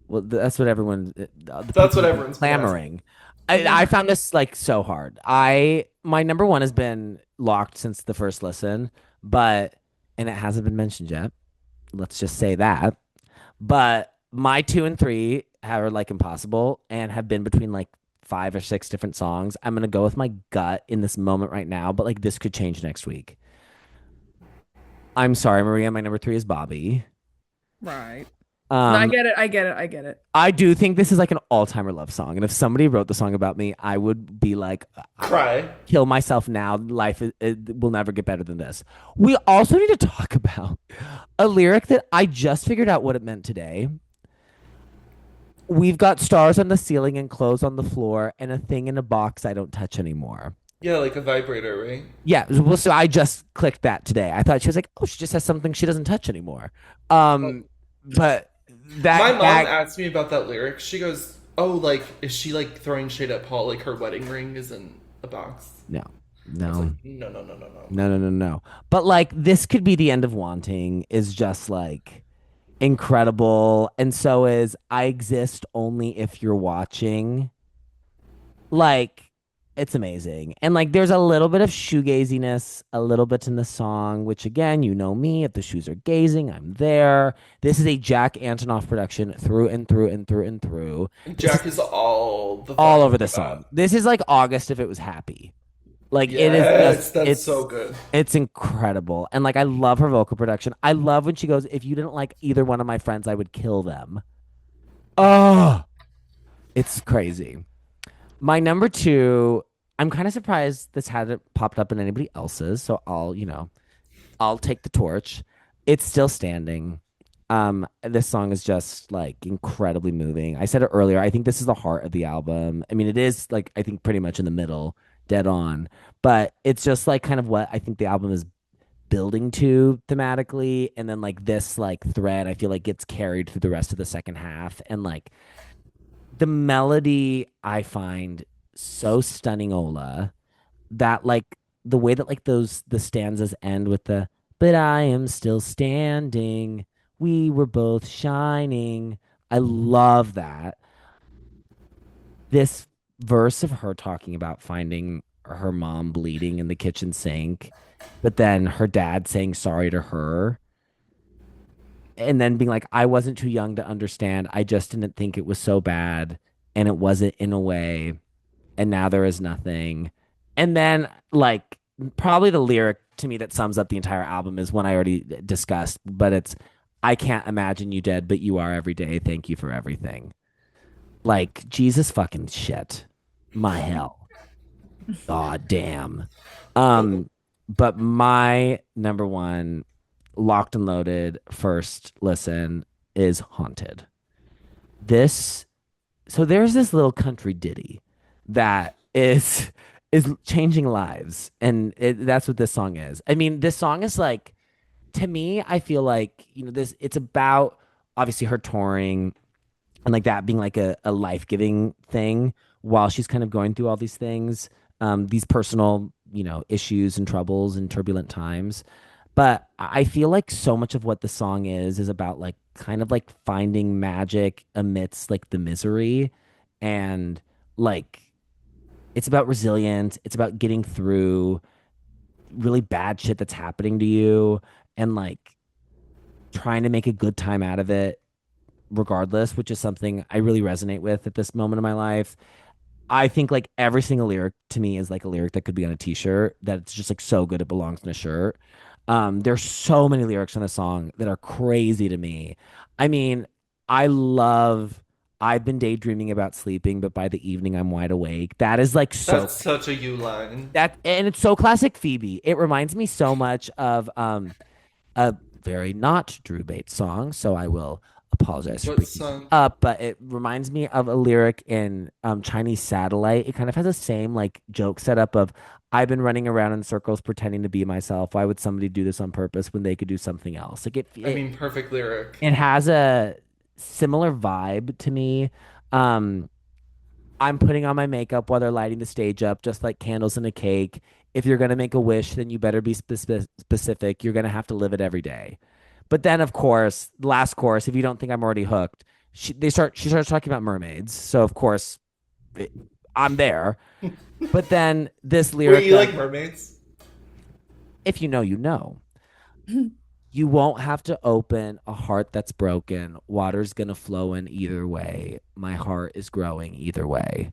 Well, that's what everyone, the
That's
people
what
have been
everyone's been asking.
clamoring. I found this like so hard. My number one has been locked since the first listen, but and it hasn't been mentioned yet. Let's just say that. But my two and three are like impossible and have been between like five or six different songs. I'm gonna go with my gut in this moment right now, but like this could change next week. I'm sorry, Maria. My number three is Bobby.
Right. No, I
Um,
get it. I get it. I get it.
I do think this is like an all-timer love song, and if somebody wrote the song about me, I would be like,
Cry.
kill myself now. Life it will never get better than this. We also need to talk about a lyric that I just figured out what it meant today. We've got stars on the ceiling and clothes on the floor and a thing in a box I don't touch anymore.
Yeah, like a vibrator, right?
Yeah, well, so I just clicked that today. I thought she was like, oh, she just has something she doesn't touch anymore.
Oh.
But
My
that
mom
gag,
asked me about that lyric. She goes, "Oh, like is she like throwing shade at Paul? Like her wedding ring is in a box?"
no,
I was like,
no,
"No, no, no, no, no."
no, no, no, no. But like, this could be the end of wanting is just like incredible. And so is I exist only if you're watching. Like it's amazing. And like there's a little bit of shoegaziness, a little bit in the song, which again, you know me, if the shoes are gazing, I'm there. This is a Jack Antonoff production through and through and through and through. This is
Jack is all the
all
fucking
over the
for that.
song. This is like August if it was happy. Like it is just
Yes, that's so good.
it's incredible. And like I love her vocal production. I love when she goes, if you didn't like either one of my friends, I would kill them. Oh, it's crazy. My number two, I'm kind of surprised this hadn't popped up in anybody else's, so I'll take the torch. It's still standing. This song is just like incredibly moving. I said it earlier. I think this is the heart of the album. I mean, it is like I think pretty much in the middle, dead on. But it's just like kind of what I think the album is building to thematically, and then like this like thread, I feel like gets carried through the rest of the second half, and like the melody I find so stunning, Ola, that like the way that like the stanzas end with the but I am still standing. We were both shining. I love that. This verse of her talking about finding her mom bleeding in the kitchen sink, but then her dad saying sorry to her and then being like, I wasn't too young to understand. I just didn't think it was so bad. And it wasn't in a way. And now there is nothing. And then, like, probably the lyric to me that sums up the entire album is one I already discussed, but it's, I can't imagine you dead, but you are every day. Thank you for everything. Like, Jesus fucking shit. My hell. God damn. Um, but my number one locked and loaded first listen is Haunted. This so there's this little country ditty that is changing lives, and that's what this song is. I mean, this song is like to me, I feel like this. It's about obviously her touring and like that being like a life-giving thing while she's kind of going through all these things, these personal issues and troubles and turbulent times. But I feel like so much of what the song is about like kind of like finding magic amidst like the misery, and like it's about resilience, it's about getting through really bad shit that's happening to you, and like trying to make a good time out of it regardless, which is something I really resonate with at this moment of my life. I think like every single lyric to me is like a lyric that could be on a t-shirt, that it's just like so good it belongs in a shirt. There's so many lyrics on the song that are crazy to me. I mean, I love I've been daydreaming about sleeping, but by the evening I'm wide awake. That is like so
That's such a you line.
that and it's so classic Phoebe. It reminds me so much of a very not Drew Bates song, so I will apologize for
What
bringing that
song?
up. But it reminds me of a lyric in Chinese Satellite. It kind of has the same like joke setup of I've been running around in circles pretending to be myself. Why would somebody do this on purpose when they could do something else? Like
I mean, perfect lyric.
it has a similar vibe to me. Um, I'm putting on my makeup while they're lighting the stage up, just like candles in a cake. If you're gonna make a wish, then you better be specific. You're gonna have to live it every day. But then, of course, last chorus, if you don't think I'm already hooked, she starts talking about mermaids. So of course, it, I'm there. But then this
Wait,
lyric
you
of
like mermaids?
if you know, you know. You won't have to open a heart that's broken. Water's gonna flow in either way. My heart is growing either way.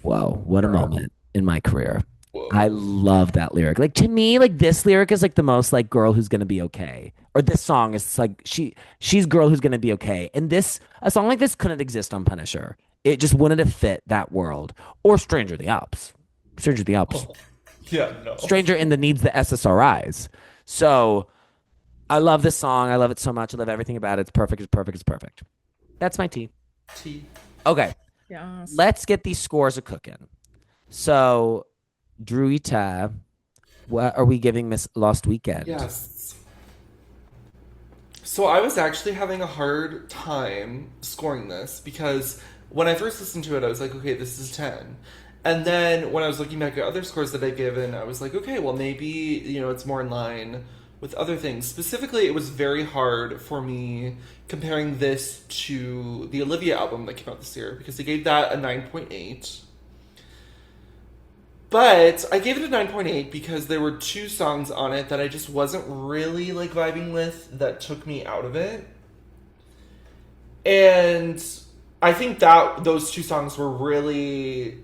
Whoa, what a
Girl.
moment in my career. I
Whoa.
love that lyric. Like to me, like this lyric is like the most like girl who's gonna be okay. Or this song is like she's girl who's gonna be okay. And this a song like this couldn't exist on Punisher. It just wouldn't have fit that world. Or Stranger the Alps. Stranger the Alps.
Oh, yeah, no.
Stranger in the needs the SSRIs. So I love this song. I love it so much. I love everything about it. It's perfect. It's perfect. It's perfect. That's my tea.
T.
Okay.
Yes.
Let's get these scores a cooking. So, Druita, what are we giving Miss Lost Weekend?
Yes. So I was actually having a hard time scoring this because when I first listened to it, I was like, okay, this is 10. And then when I was looking back at other scores that I'd given, I was like, okay, well, maybe, it's more in line with other things. Specifically, it was very hard for me comparing this to the Olivia album that came out this year because I gave that a 9.8. But I gave it a 9.8 because there were two songs on it that I just wasn't really like vibing with that took me out of it. And I think that those two songs were really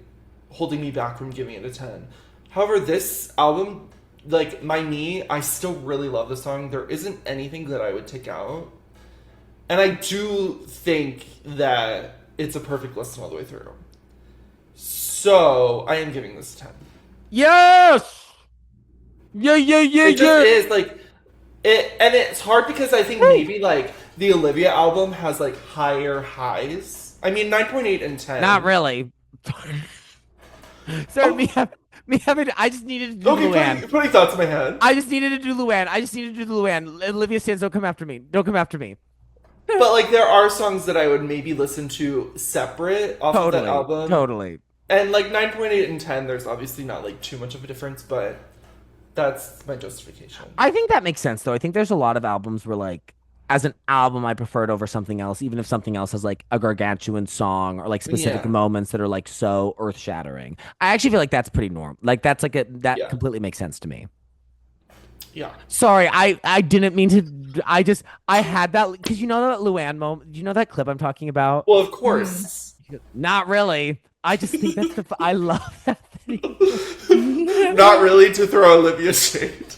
holding me back from giving it a 10. However, this album, like My Knee, I still really love the song. There isn't anything that I would take out. And I do think that it's a perfect listen all the way through. So I am giving this a 10.
Yes! Yeah, yeah, yeah,
It just
yeah.
is like it, and it's hard because I think maybe like the Olivia album has like higher highs. I mean, 9.8 and 10.
Not really. Sorry,
Oh,
me having. I just needed to do
okay,
Luann.
putting thoughts in my head.
I just needed to do Luann. I just needed to do Luann. Olivia Sands, don't come after me. Don't come after me.
But like, there are songs that I would maybe listen to separate off of that
Totally,
album.
totally.
And like 9.8 and 10, there's obviously not like too much of a difference, but that's my justification.
I think that makes sense though. I think there's a lot of albums where like as an album I prefer it over something else, even if something else has like a gargantuan song or like specific
Yeah,
moments that are like so earth shattering. I actually feel like that's pretty normal. Like that's like that
yeah,
completely makes sense to me.
yeah.
Sorry, I didn't mean to. I had that because you know that Luann moment. Do you know that clip I'm talking about?
Well, of
Mm.
course.
Not really. I just think that's I love that video.
Not really to throw Olivia shade.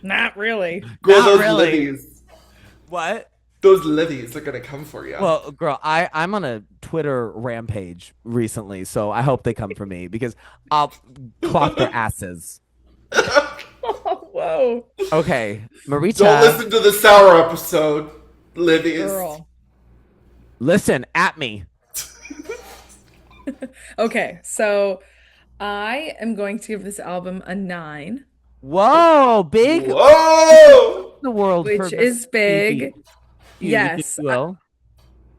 Not really.
Girl,
Not
those
really.
livies.
What?
Those livies are gonna come for you.
Well, girl, I'm on a Twitter rampage recently, so I hope they come for me because I'll clock their asses.
Oh, whoa,
Okay,
Don't
Marita,
listen to the sour episode, livies.
girl.
listen at me.
Okay, so I am going to give this album a 9,
Whoa, big
Whoa!
the world for
which
Miss
is big.
Phoebe, if
Yes,
you will.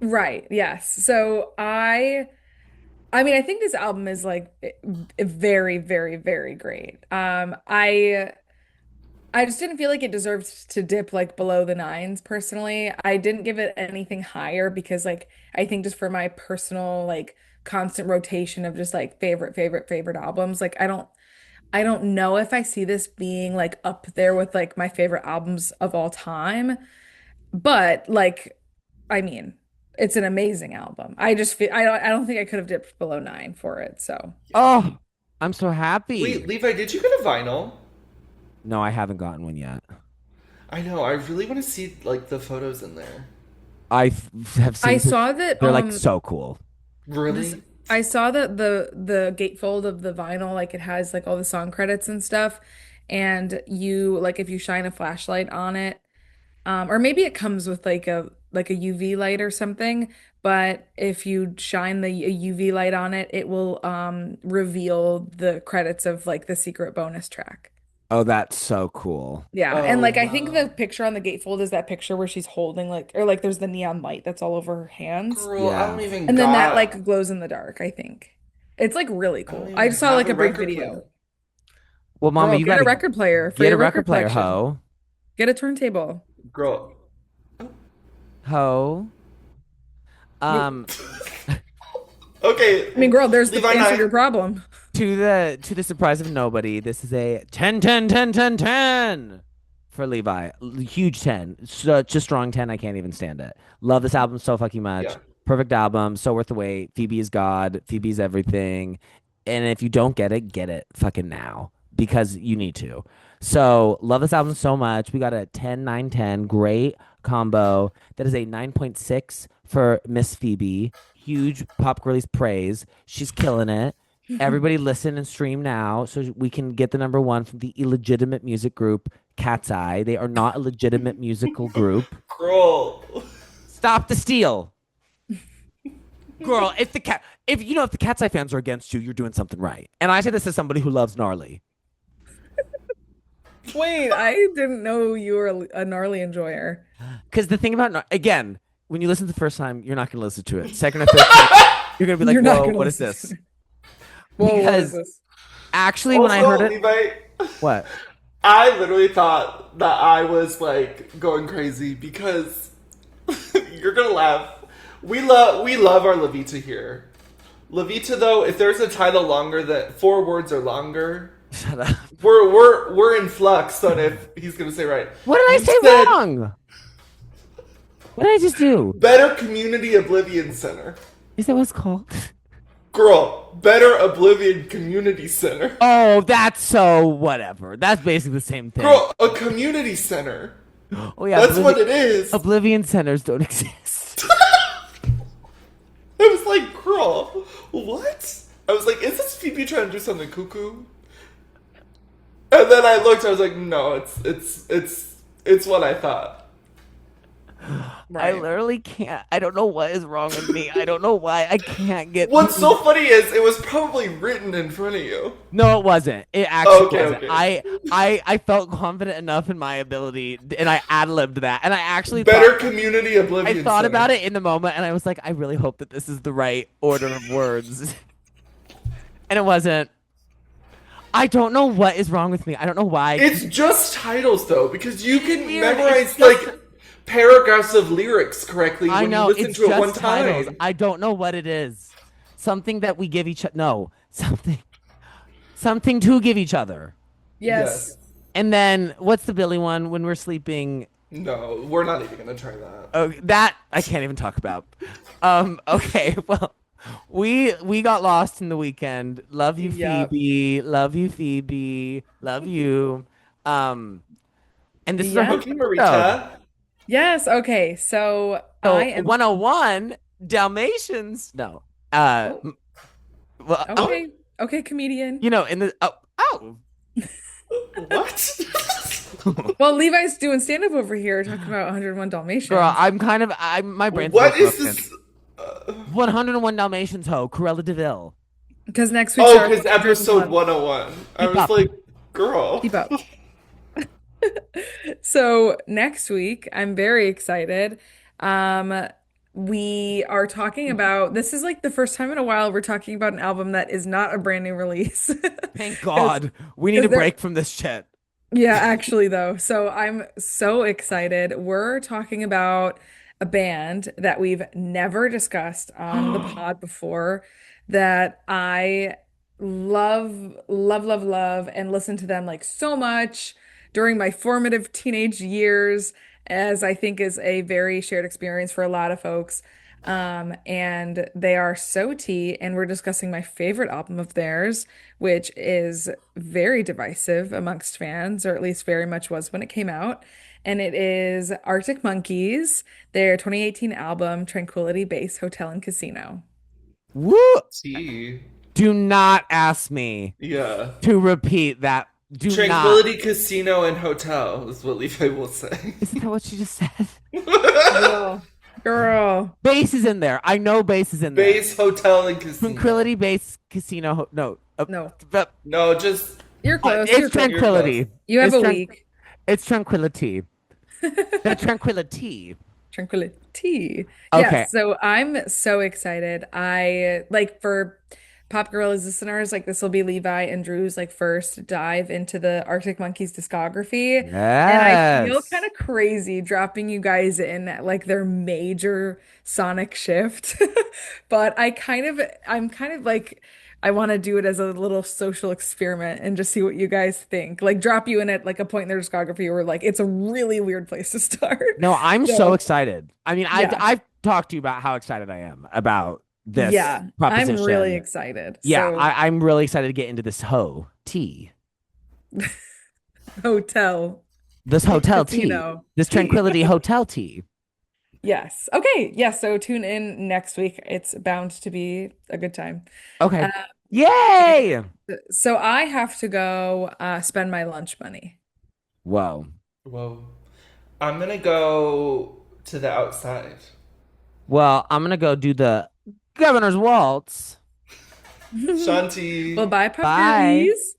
right. Yes. So I mean, I think this album is like very, very, very great. I just didn't feel like it deserved to dip like below the nines personally. I didn't give it anything higher because like I think just for my personal like constant rotation of just like favorite albums, like I don't know if I see this being like up there with like my favorite albums of all time, but like I mean, it's an amazing album. I just feel I don't think I could have dipped below 9 for it. So,
Oh, I'm so happy.
Wait, Levi, did you get a vinyl?
No, I haven't gotten one yet.
I know. I really want to see like the photos in there.
Have
I
seen
saw that
they're like so cool.
this
Really?
I saw that the gatefold of the vinyl like it has like all the song credits and stuff, and you like if you shine a flashlight on it, or maybe it comes with like a UV light or something, but if you shine the a UV light on it, it will reveal the credits of like the secret bonus track.
Oh, that's so cool.
Yeah, and
Oh
like I think the
wow,
picture on the gatefold is that picture where she's holding like or like there's the neon light that's all over her hands.
girl, I
Yeah.
don't even
And then that
got.
like glows in the dark, I think. It's like really
I don't
cool. I
even
just saw
have
like
a
a brief
record
video.
player.
Well, Mama,
Girl,
you
get a
gotta
record player for
get a
your
record
record
player,
collection.
ho.
Get a turntable.
Girl.
Ho.
I
Um,
Okay,
mean, girl, there's the
Levi
answer to your
nine.
problem.
to the surprise of nobody, this is a 10, 10, 10, 10, 10 for Levi. Huge 10. Such a strong 10. I can't even stand it. Love this album so fucking much.
Yeah.
Perfect album. So worth the wait. Phoebe is God. Phoebe's everything. And if you don't get it fucking now because you need to. So love this album so much. We got a 10, 9, 10. Great combo. That is a 9.6 for Miss Phoebe. Huge Pop Girlies praise. She's killing it. Everybody listen and stream now so we can get the number one from the illegitimate music group Cat's Eye. They are not a legitimate musical group.
Girl.
Stop the steal. Girl, if the Cat's Eye fans are against you, you're doing something right. And I say this as somebody who loves gnarly.
Wait, I didn't know you were a gnarly enjoyer.
Because the thing about again, when you listen the first time, you're not going to listen to it. Second or third time, you're going to be like,
You're not
"Whoa,
gonna
what is
listen
this?"
to it. Whoa, what is
Because
this?
actually, when I heard
Also,
it,
Levi,
what?
I literally thought that I was like going crazy because you're gonna laugh. We love our Levita here. Levita though, if there's a title longer that 4 words or longer,
Shut up.
we're in flux on if he's gonna say right.
What did I
You
say
said
wrong? What did I just do?
Better Community Oblivion Center.
Is that what it's called?
Girl, Better Oblivion Community Center.
Oh, that's so whatever. That's basically the same thing.
Girl, a community center.
Oh yeah,
That's what it is.
Oblivion centers don't exist.
I was like, girl, what? I was like, is this Phoebe trying to do something cuckoo? And then I looked, I was like, no, it's what I thought.
I literally can't. I don't know what is wrong with me. I don't know why I can't get.
What's so funny is it was probably written in front of you.
No, it wasn't. It actually
Okay,
wasn't.
okay.
I felt confident enough in my ability, and I ad-libbed that. And I actually
Better
thought,
Community Oblivion
I thought
Center.
about it in the moment, and I was like, I really hope that this is the right order of words. And it wasn't. I don't know what is wrong with me. I don't know why.
It's just titles though, because you can
weird.
memorize
It's just-
like paragraphs of lyrics correctly
I
when
know
you listen
it's
to it
just
one
titles.
time.
I don't know what it is. Something that we give each other. No, something to give each other.
Yes.
And then what's the Billy one when we're sleeping?
No, we're not even gonna try that.
Oh, that I can't even talk about. Okay, well, we got lost in the weekend. Love you,
Yep.
Phoebe. Love you, Phoebe. Love you. And this is our
Yeah.
Okay,
episode.
Marita.
Yes. Okay. So
So
I am
101 Dalmatians. No. Well,
okay. Okay, comedian.
you know, in the oh.
What?
Well, Levi's doing stand-up over here talking about 101 Dalmatians.
Girl, I'm my brain's
What
real
is
broken.
this?
101 Dalmatians ho, Cruella DeVille.
Because next week
Oh,
starts
because episode
101.
101. I
Keep
was
up.
like, girl.
Keep up. So next week, I'm very excited. We are talking about this is like the first time in a while we're talking about an album that is not a brand new release.
Thank God. We need a
'cause they're-
break from this shit.
Yeah, actually, though. So I'm so excited. We're talking about a band that we've never discussed on the pod before that I love, love, love, love, and listen to them like so much during my formative teenage years, as I think is a very shared experience for a lot of folks. And they are so tea, and we're discussing my favorite album of theirs, which is very divisive amongst fans, or at least very much was when it came out. And it is Arctic Monkeys, their 2018 album, Tranquility Base Hotel and Casino.
Woo!
T.
Do not ask me
Yeah.
to repeat that. Do not.
Tranquility Casino and Hotel is what Levi will say.
Isn't that what she just said?
Girl.
Base is in there. I know base is in there.
Base, Hotel, and Casino.
Tranquility Base Casino. No.
No.
But,
No, just
You're close.
it's
You're close.
tranquility.
You have
It's
a week.
It's tranquility. The tranquility.
Tranquility.
Okay.
Yeah, so I'm so excited. I like for Pop Girlies listeners, like this will be Levi and Drew's like first dive into the Arctic Monkeys discography. And I feel
Yes.
kind of crazy dropping you guys in at like their major sonic shift. But I'm kind of like I want to do it as a little social experiment and just see what you guys think. Like drop you in at like a point in their discography where like it's a really weird place to start.
No, I'm so
So,
excited. I mean, I've
yeah.
I've talked to you about how excited I am about this
Yeah, I'm really
proposition.
excited.
Yeah,
So,
I'm really excited to get into this tea.
hotel,
This hotel tea.
casino,
This
tea.
tranquility hotel tea.
Yes. Okay. Yeah. So tune in next week. It's bound to be a good time.
Okay.
Uh,
Yay!
so I have to go spend my lunch money.
Whoa.
Whoa. I'm gonna go to the outside.
Well, I'm gonna go do the governor's waltz.
Well,
Shanti.
bye, Pop
Bye.
Girlies.